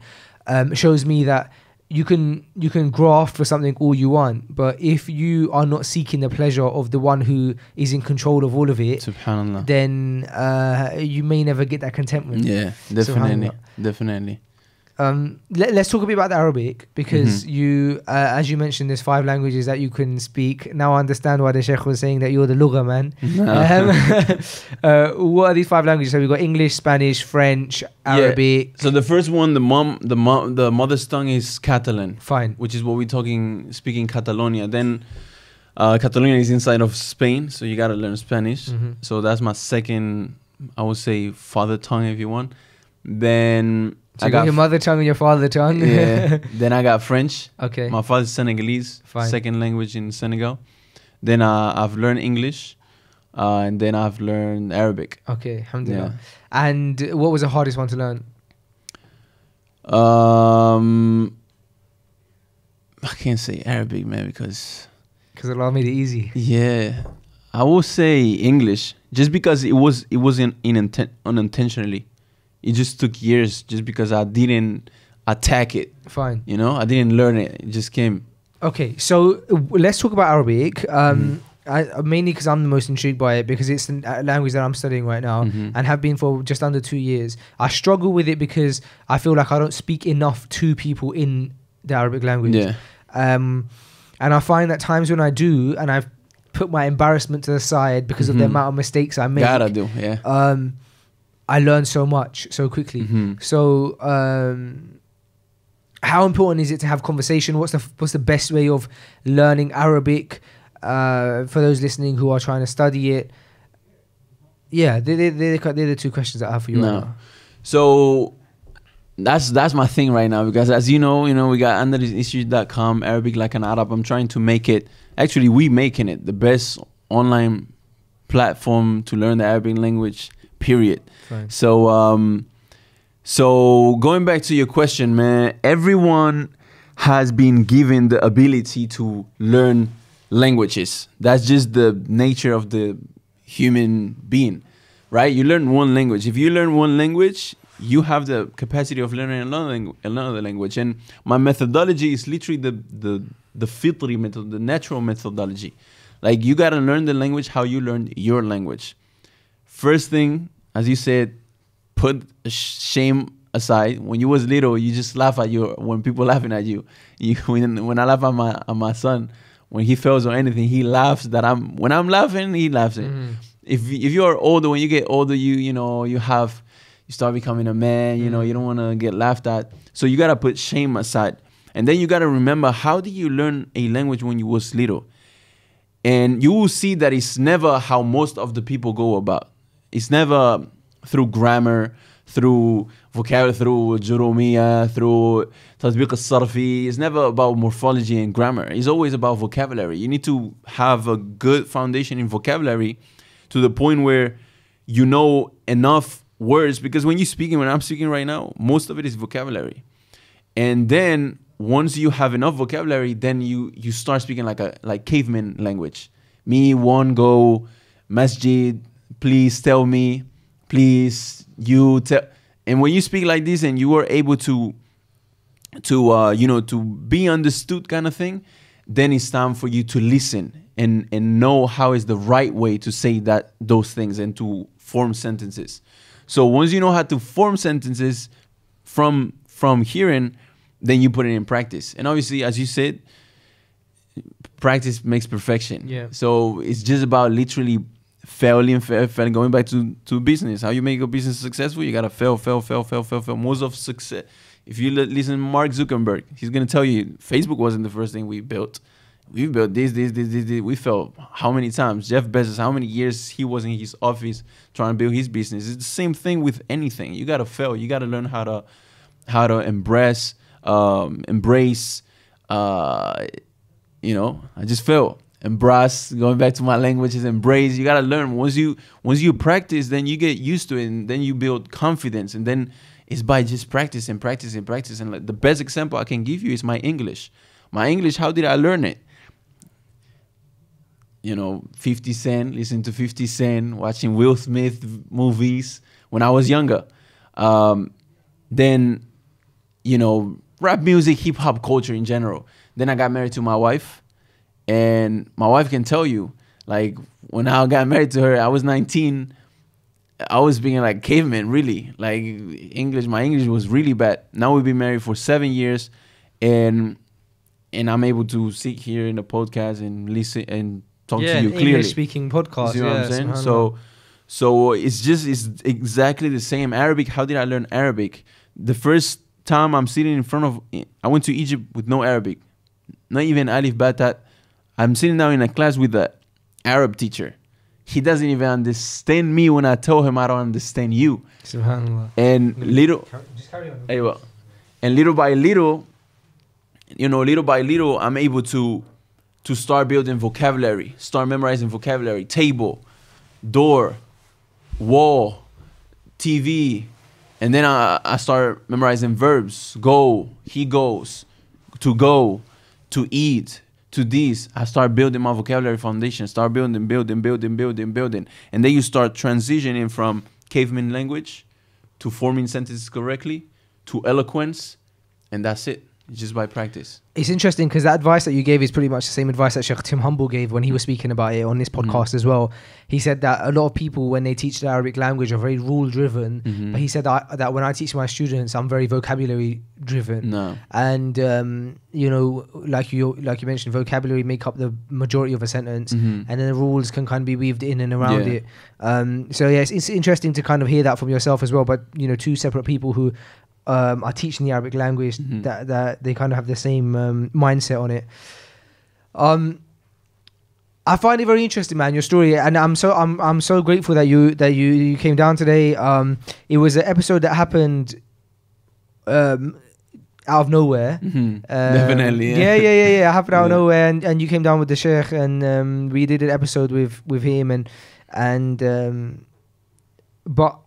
Shows me that you can graft for something all you want, but if you are not seeking the pleasure of the one who is in control of all of it, subhanallah, then you may never get that contentment. Yeah, definitely. Let's talk a bit about the Arabic, because you, as you mentioned, there's 5 languages that you can speak. Now I understand why the Sheikh was saying that you're the lugha man. What are these 5 languages? So we've got English, Spanish, French, Arabic. So the first one, the mother's tongue is Catalan. Fine. Which is what we're speaking Catalonia. Then Catalonia is inside of Spain, so you gotta learn Spanish. So that's my second, I would say, father tongue, if you want. Then so you got your mother tongue and your father tongue. Yeah. Then I got French. Okay. My father's Senegalese. Fine. Second language in Senegal. Then I've learned English, and then I've learned Arabic. Okay, alhamdulillah. Yeah. And what was the hardest one to learn? I can't say Arabic, man, because Allah made it easy. Yeah, I will say English, just because it wasn't unintentionally. It just took years, just because I didn't attack it. Fine. You know, I didn't learn it. It just came. Okay, so let's talk about Arabic. Mainly because I'm the most intrigued by it, because it's the language that I'm studying right now and have been for just under 2 years. I struggle with it because I feel like I don't speak enough to people in the Arabic language. Yeah. And I find that times when I do, and I've put my embarrassment to the side because of the amount of mistakes I make. Gotta do, yeah. I learn so much so quickly. So how important is it to have conversation? What's the best way of learning Arabic? for those listening who are trying to study it. Yeah, they're the two questions that I have for you right now. So that's my thing right now, because as you know, we got Andalusi.com, Arabic like an Arab. I'm trying to make it, actually we making it the best online platform to learn the Arabic language, period. Fine. So going back to your question, man, everyone has been given the ability to learn languages. That's just the nature of the human being, right? You learn one language. If you learn one language, you have the capacity of learning another language. And my methodology is literally the fitri method, the natural methodology. Like, you got to learn the language how you learned your language. First thing, as you said, put shame aside. When you was little, you just laugh at when people laughing at you. When I laugh at my son, when he fails or anything, he laughs when I'm laughing, he laughs it. If you are older, when you get older, you start becoming a man, you don't want to get laughed at. So you got to put shame aside. And then you got to remember, how did you learn a language when you was little? And you will see that it's never how most of the people go about. It's never through grammar, through vocabulary, through jurumiyya, through tatbiq al-sarfi. It's never about morphology and grammar. It's always about vocabulary. You need to have a good foundation in vocabulary to the point where you know enough words, because when I'm speaking right now, most of it is vocabulary. And then once you have enough vocabulary, then you start speaking like caveman language. Me, one, go, masjid, please tell me, please, you tell. And when you speak like this and you are able to be understood kind of thing, then it's time for you to listen and know how is the right way to say those things and to form sentences. So once you know how to form sentences from hearing, then you put it in practice. And obviously, as you said, practice makes perfection. Yeah. So it's just about literally failing. Going back to business, how you make a business successful, you gotta fail. Most of success. If you listen to Mark Zuckerberg, he's gonna tell you Facebook wasn't the first thing we built. We built this. We failed how many times? Jeff Bezos, how many years he was in his office trying to build his business? It's the same thing with anything. You gotta fail. You gotta learn how to embrace. I just fail. Embrace, going back to my languages, embrace. You gotta learn. Once you practice, then you get used to it, and then you build confidence. And then it's by just practice. And like, the best example I can give you is my English. How did I learn it? 50 Cent, listening to 50 Cent, watching Will Smith movies when I was younger. Then, rap music, hip hop culture in general. Then I got married to my wife, and my wife can tell you, like, when I got married to her, I was 19. I was speaking like caveman, really. Like, my English was really bad. Now we've been married for 7 years, and I'm able to sit here in the podcast and listen and talk to you clearly. English-speaking podcast. You see what I'm saying? So it's exactly the same. Arabic, how did I learn Arabic? The first time I'm sitting in front of, I went to Egypt with no Arabic, not even alif batat. I'm sitting down in a class with an Arab teacher. He doesn't even understand me when I tell him I don't understand you. Subhanallah. And little by little, I'm able to start building vocabulary, start memorizing vocabulary, table, door, wall, TV. And then I start memorizing verbs. Go, he goes, to go, to eat, to this. I start building my vocabulary foundation, start building. And then you start transitioning from caveman language to forming sentences correctly, to eloquence, and that's it. It's just by practice. It's interesting because that advice that you gave is pretty much the same advice that Sheikh Tim Humble gave when he was speaking about it on this podcast as well. He said that a lot of people, when they teach the Arabic language, are very rule-driven. But he said that when I teach my students, I'm very vocabulary-driven. No. And, like you mentioned, vocabulary make up the majority of a sentence. And then the rules can kind of be weaved in and around it. So, yeah, it's interesting to kind of hear that from yourself as well. But, two separate people who are teaching the Arabic language, that they kind of have the same mindset on it. I find it very interesting, man, your story, and I'm so grateful that you came down today. It was an episode that happened out of nowhere. Definitely. Yeah. It happened out of nowhere, and you came down with the Sheikh, and we did an episode with him, but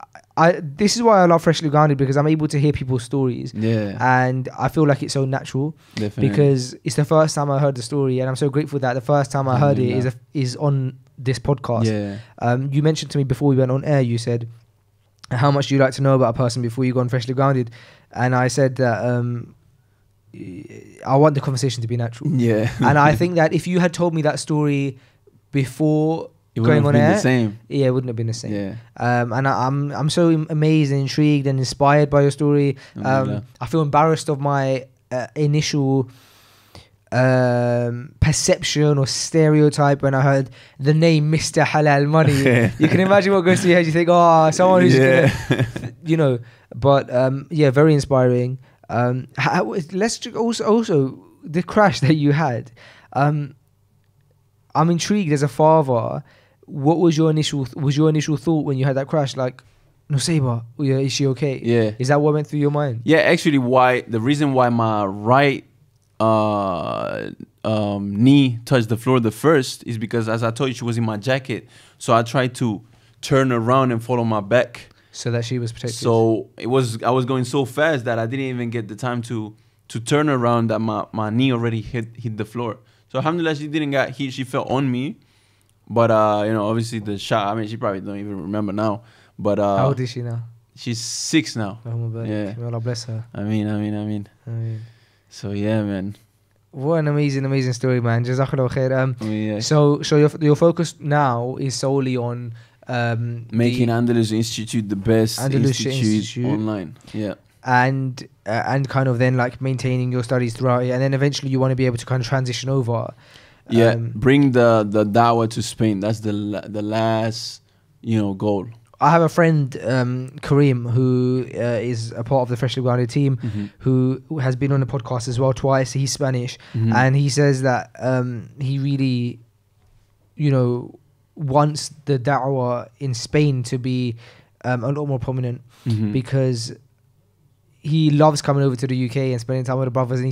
this is why I love Freshly Grounded, because I'm able to hear people's stories. Yeah. And I feel like it's so natural. Definitely. Because it's the first time I heard the story, and I'm so grateful that the first time I heard it is on this podcast. Yeah. You mentioned to me before we went on air, you said, how much do you like to know about a person before you go on Freshly Grounded? And I said that I want the conversation to be natural. Yeah. And I think that if you had told me that story before it wouldn't going have on been air, the same. yeah, it wouldn't have been the same. Yeah. And I'm so amazed and intrigued and inspired by your story. I feel embarrassed of my initial perception or stereotype when I heard the name Mr Halal Money. You can imagine what goes through your head. You think, oh, someone who's gonna, but yeah, very inspiring. Let's also the crash that you had. I'm intrigued as a father. What was your initial thought when you had that crash? Like, Nusayba, is she okay? Yeah. Is that what went through your mind? Yeah, actually, the reason why my right knee touched the floor the first is because, as I told you, she was in my jacket. So I tried to turn around and follow my back, so that she was protected. So I was going so fast that I didn't even get the time to turn around, that my knee already hit the floor. So alhamdulillah, she didn't get hit. She fell on me. But, obviously the shot, I mean, she probably don't even remember now. But how old is she now? She's 6 now. Yeah. May Allah bless her. I mean. So, yeah, man. What an amazing story, man. Jazakallah khair. Yeah. So your focus now is solely on making Andalusi Institute the best institute online. Yeah. And kind of then like maintaining your studies throughout it, and then eventually you want to be able to kind of transition over. Yeah, bring the dawah to Spain. That's the last goal. I have a friend, Kareem, who is a part of the Freshly Grounded team, who has been on the podcast as well twice. He's Spanish, and he says that he really, wants the da'wah in Spain to be a lot more prominent, because he loves coming over to the UK and spending time with the brothers. And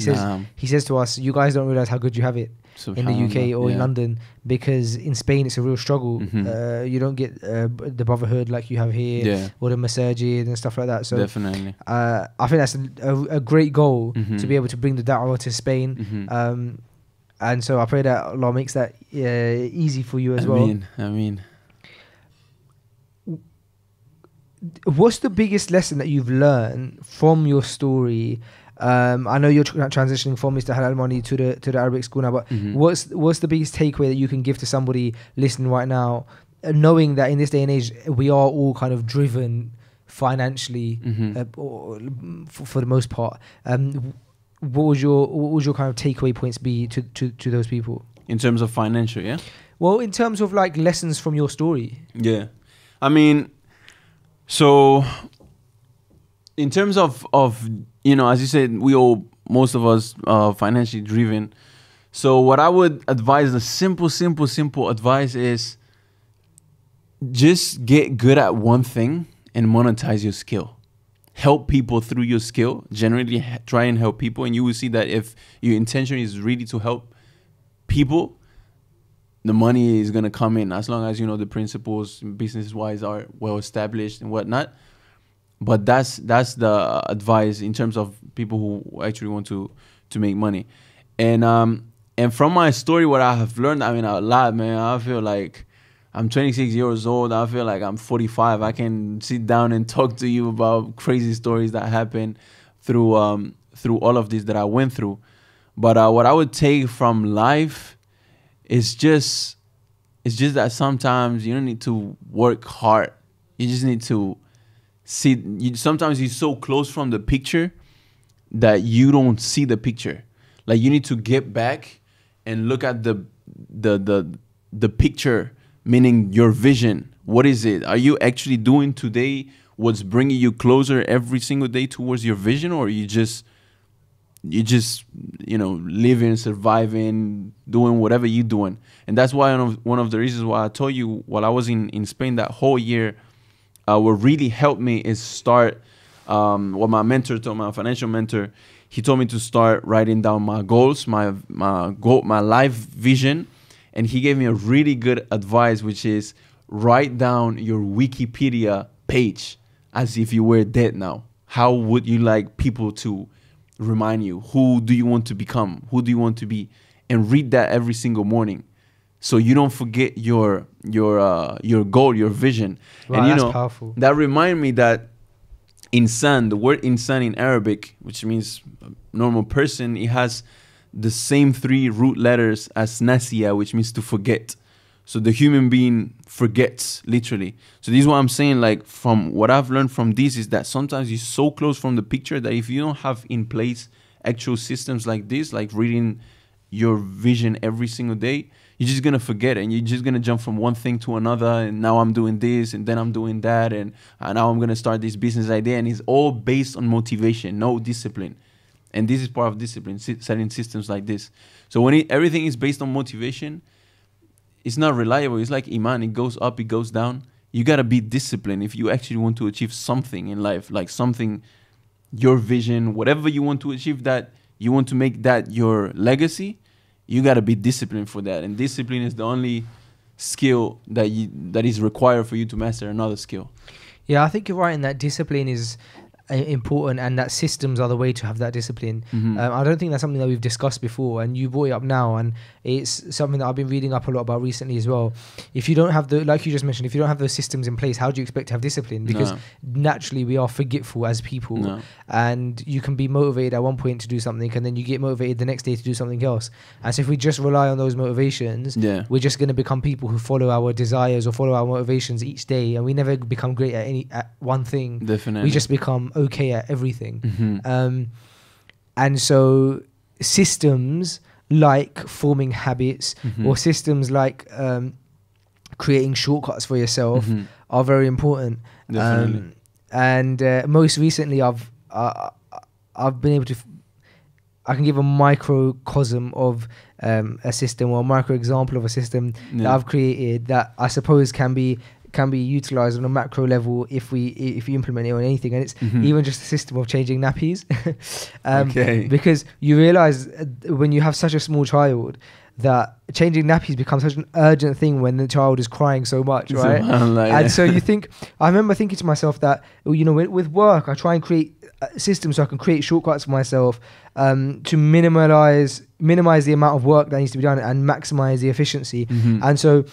he says to us, you guys don't realize how good you have it in the UK or in London, because in Spain it's a real struggle. You don't get the brotherhood like you have here, or the masajid and stuff like that. So definitely, I think that's a great goal, to be able to bring the da'wah to Spain. And so I pray that Allah makes that easy for you as well. Ameen. What's the biggest lesson that you've learned from your story? I know you're transitioning from Mr Halal Money to the Arabic school now, but what's the biggest takeaway that you can give to somebody listening right now, knowing that in this day and age we are all kind of driven financially, for the most part? What would your kind of takeaway points be to those people in terms of financial? Yeah. Well, in terms of like lessons from your story. Yeah, I mean. So, in terms of as you said, most of us are financially driven. So what I would advise, the simple advice is just get good at one thing and monetize your skill. Help people through your skill. Generally try and help people, and you will see that if your intention is really to help people, the money is going to come in, as long as the principles business-wise are well established and whatnot. But that's the advice in terms of people who actually want to make money. And from my story, what I have learned, I mean, a lot, man. I feel like I'm 26 years old. I feel like I'm 45. I can sit down and talk to you about crazy stories that happened through all of this that I went through. But what I would take from life, it's just that sometimes you don't need to work hard. You just need to see. Sometimes you're so close from the picture that you don't see the picture. Like, you need to get back and look at the picture, meaning your vision. What is it? Are you actually doing today what's bringing you closer every single day towards your vision, or are you just you just, you know, living, surviving, doing whatever you're doing. And that's why one of the reasons why I told you while I was in Spain that whole year, what really helped me is start, what my mentor told, my financial mentor, he told me to start writing down my goals, my life vision. And he gave me a really good advice, which is write down your Wikipedia page as if you were dead now. How would you like people to remind you? Who do you want to become? Who do you want to be? And read that every single morning, so you don't forget your goal, your vision. Wow, and you that's know, powerful. that remind me that insan, the word insan in Arabic, which means normal person, it has the same 3 root letters as nasiya, which means to forget. So the human being forgets, literally. So this is what I'm saying, like, from what I've learned from this is that sometimes you're so close from the picture that if you don't have in place actual systems like this, like reading your vision every single day, you're just going to forget it. And you're just going to jump from one thing to another. And now I'm doing this and then I'm doing that. And now I'm going to start this business idea. And it's all based on motivation, no discipline. And this is part of discipline, setting systems like this. So when everything is based on motivation, it's not reliable. It's like Iman. It goes up, it goes down. You got to be disciplined if you actually want to achieve something in life, like something, your vision, whatever you want to achieve, that you want to make that your legacy, you got to be disciplined for that. And discipline is the only skill that is required for you to master another skill. Yeah, I think you're right in that discipline is important, and that systems are the way to have that discipline. I don't think that's something that we've discussed before, and you brought it up now, and it's something that I've been reading up a lot about recently as well. If you don't have the, like you just mentioned, if you don't have those systems in place, how do you expect to have discipline? Because naturally we are forgetful as people, and you can be motivated at one point to do something, and then you get motivated the next day to do something else. And so if we just rely on those motivations, we're just going to become people who follow our desires or follow our motivations each day, and we never become great at one thing. Definitely. We just become okay at everything. And so systems like forming habits, or systems like creating shortcuts for yourself are very important. And most recently I've been able to I can give a microcosm of a system, or a micro example of a system that I've created that I suppose can be utilized on a macro level if you implement it on anything. And it's even just a system of changing nappies. Because you realize when you have such a small child that changing nappies becomes such an urgent thing when the child is crying so much, right? And so you think, I remember thinking to myself that, you know, with work I try and create systems so I can create shortcuts for myself to minimize the amount of work that needs to be done and maximize the efficiency. And so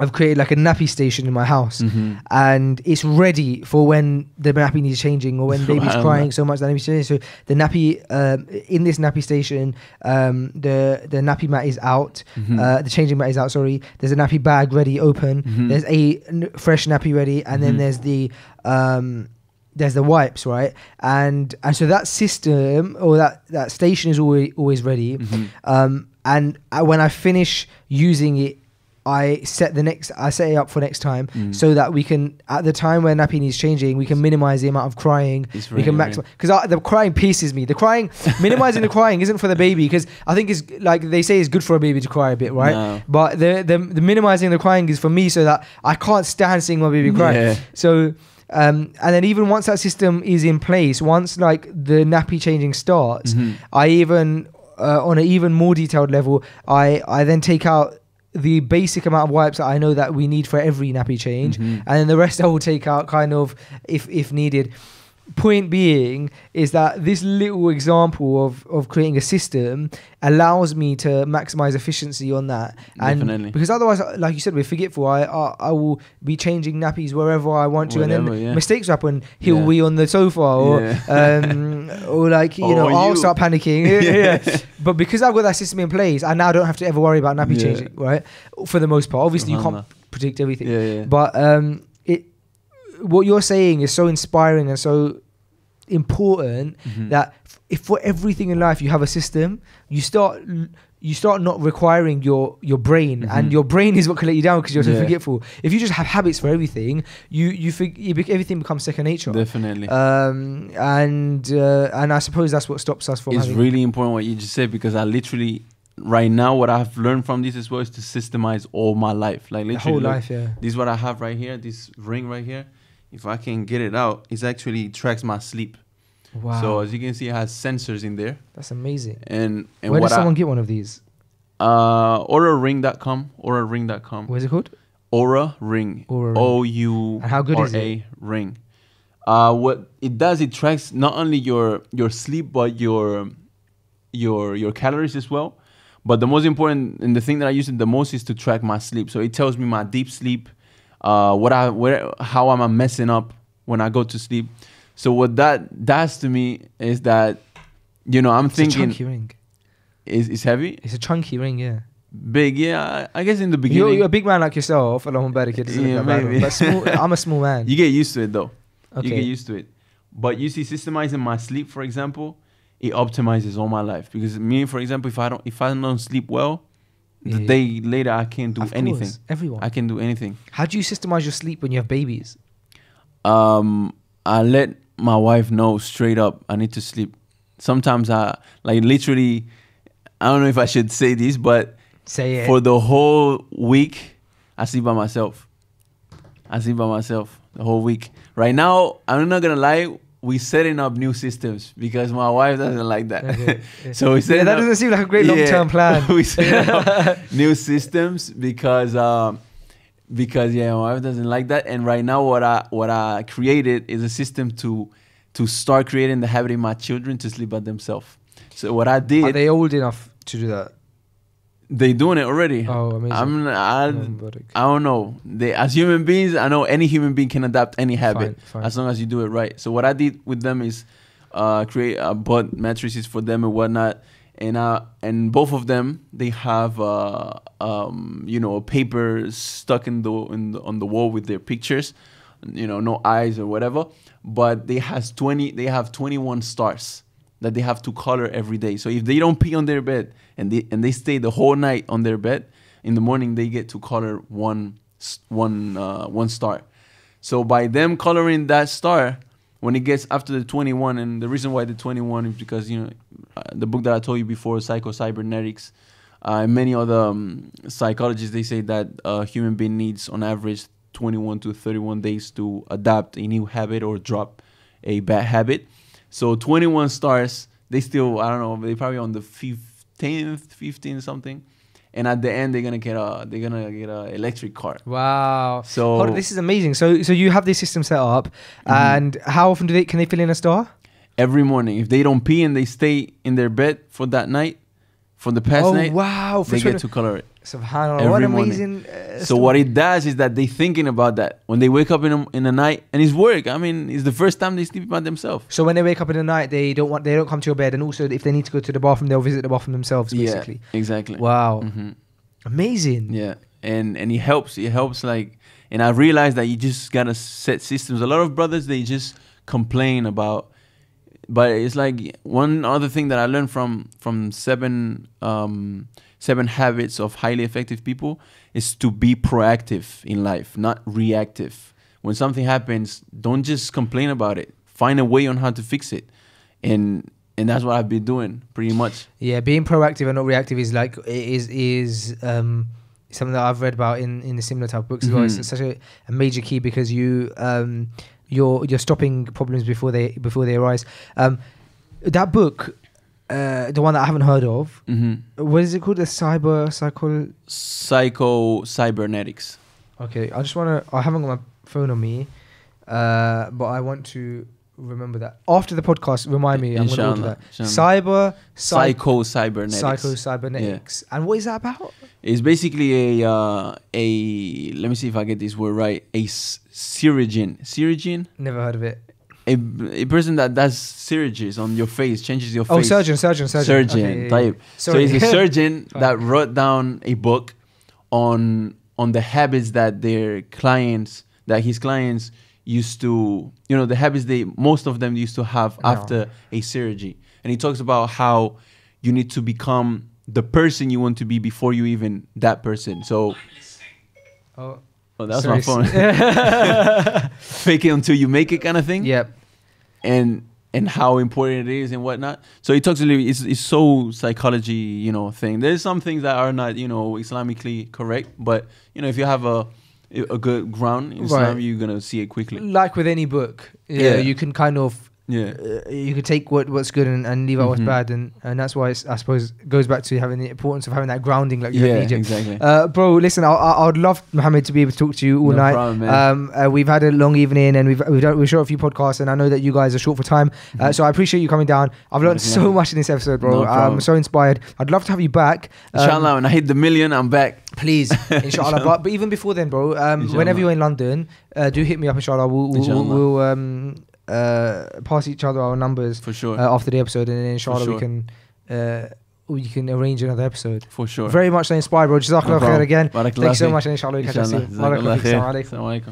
I've created like a nappy station in my house, and it's ready for when the nappy needs changing, or when baby's crying so much that needs changing. So the nappy, in this nappy station, the nappy mat is out, the changing mat is out, sorry. There's a nappy bag ready, open. There's a fresh nappy ready, and then there's the wipes, right? And so that system, or that station is always ready. And when I finish using it, I set it up for next time, so that we can, at the time when nappy needs changing, we can minimize the amount of crying. We can maximize, because the crying pisses me. Minimizing the crying isn't for the baby, because I think it's like they say it's good for a baby to cry a bit, right? But the minimizing the crying is for me, so that I can't stand seeing my baby cry. So and then even once that system is in place, once like the nappy changing starts, I even on an even more detailed level, I then take out the basic amount of wipes that I know that we need for every nappy change, and then the rest I will take out kind of if needed. Point being is that this little example of creating a system allows me to maximize efficiency on that. And because otherwise, like you said, we're forgetful. I will be changing nappies wherever I want to, and then mistakes happen. He'll be on the sofa, or or like, you know, I'll start panicking. But because I've got that system in place, I now don't have to ever worry about nappy changing, right? For the most part, obviously you can't predict everything, but what you're saying is so inspiring and so important, that if for everything in life you have a system, you start you start not requiring your brain, and your brain is what can let you down because you're so forgetful. If you just have habits for everything, everything becomes second nature. Definitely. And I suppose that's what stops us from. It's really important what you just said, because I literally right now what I've learned from this as well is to systemize all my life, like literally the whole life. Yeah. This is what I have right here. This ring right here. If I can get it out, it actually tracks my sleep. Wow. So as you can see, it has sensors in there. That's amazing. And where does someone get one of these? Auraring.com. Auraring.com. What is it called? Aura Ring. Aura Ring. O-U-R-A. And how good is it? Ring. What it does, it tracks not only your sleep but your calories as well. But the most important and the thing that I use it the most is to track my sleep. So it tells me my deep sleep, how am I messing up when I go to sleep. So what that does to me is that, I'm thinking. It's a chunky ring. It's heavy? It's a chunky ring, yeah. Big, yeah. I guess in the beginning. You're a big man like yourself. Yeah, maybe. But I'm a small man. You get used to it though. Okay. You get used to it. But you see, systemizing my sleep, for example, it optimizes all my life. Because me, for example, if I don't sleep well, the day later I can't do anything. Everyone. I can do anything. How do you systemize your sleep when you have babies? I let my wife know straight up I need to sleep. Sometimes I literally, I don't know if I should say this, but say it. For the whole week, I sleep by myself. I sleep by myself the whole week. Right now, I'm not gonna lie, we setting up new systems because my wife doesn't like that. Okay. So we set that doesn't seem like a great long-term plan. We set up new systems because my wife doesn't like that. And right now, what I created is a system to start creating the habit in my children to sleep by themselves. So what I did. Are they old enough to do that? They doing it already. Oh, amazing. I don't know. As human beings, I know any human being can adapt any habit fine. as long as you do it right. So what I did with them is bought mattresses for them and whatnot, and both of them they have a paper stuck on the wall with their pictures, no eyes or whatever. But they have 21 stars that they have to color every day. So if they don't pee on their bed and they stay the whole night on their bed, in the morning they get to color one star. So by them coloring that star, when it gets after the 21, and the reason why the 21 is because the book that I told you before, Psycho-Cybernetics, and many other psychologists, they say that a human being needs on average 21 to 31 days to adapt a new habit or drop a bad habit. So 21 stars, they still, I don't know, they probably on the 15 something. And at the end, they're gonna get a electric car. Wow! So this is amazing. So you have this system set up, and how often can they fill in a star? Every morning. If they don't pee and they stay in their bed for that night, for the past night, wow! They get to color it. SubhanAllah, what amazing! So what it does is that they thinking about that when they wake up in the night, and it's work. I mean, it's the first time they sleep by themselves. So when they wake up in the night, they don't come to your bed, and also if they need to go to the bathroom, they'll visit the bathroom themselves. Basically, yeah, exactly. Wow, amazing. Yeah, and it helps. It helps and I realized that you just gotta set systems. A lot of brothers, they just complain about. But it's like one other thing that I learned from seven habits of highly effective people is to be proactive in life, not reactive. When something happens, don't just complain about it. Find a way on how to fix it. And that's what I've been doing pretty much. Yeah, being proactive and not reactive is something that I've read about in the similar type of books as well. It's such a major key because you're stopping problems before they arise. That book, the one that I haven't heard of, what is it called? The Psycho-Cybernetics. Okay, I haven't got my phone on me, but I want to remember that. After the podcast, remind me. I'm going to order that. Psycho-Cybernetics. Psycho-Cybernetics. Yeah. And what is that about? It's basically a let me see if I get this word right. A surgeon. Never heard of it. A person that does surgeries on your face, changes your face. Oh, surgeon. Okay, type. So he's a surgeon that wrote down a book on the habits that his clients used to, the habits most of them used to have after a surgery. And he talks about how you need to become the person you want to be before you even that person. So Oh, that's sorry. my phone. Fake it until you make it kind of thing. Yep. And how important it is and whatnot. So he talks a little. It's so psychology, you know, thing. There's some things that are not, you know, Islamically correct, but you know, if you have a good ground in Islam, you're gonna see it quickly. Like with any book, you can kind of you could take what's good and leave out what's bad, and that's why I suppose it goes back to having the importance of having that grounding, like you had in Egypt. Exactly. Bro, listen, I would love Mohammed to be able to talk to you all night. Problem, man. We've had a long evening, and we've shot a few podcasts, and I know that you guys are short for time, so I appreciate you coming down. I've learned so much in this episode, bro. I'm so inspired. I'd love to have you back. Inshallah, when I hit the 1 million, I'm back. Please, inshallah. But even before then, bro, whenever you're in London, do hit me up, inshallah. We'll pass each other our numbers for sure after the episode, and then inshallah we can arrange another episode. For sure. Very much so inspired, bro. Jazakallah khair again. Thank you so much, and inshallah we catch up soon.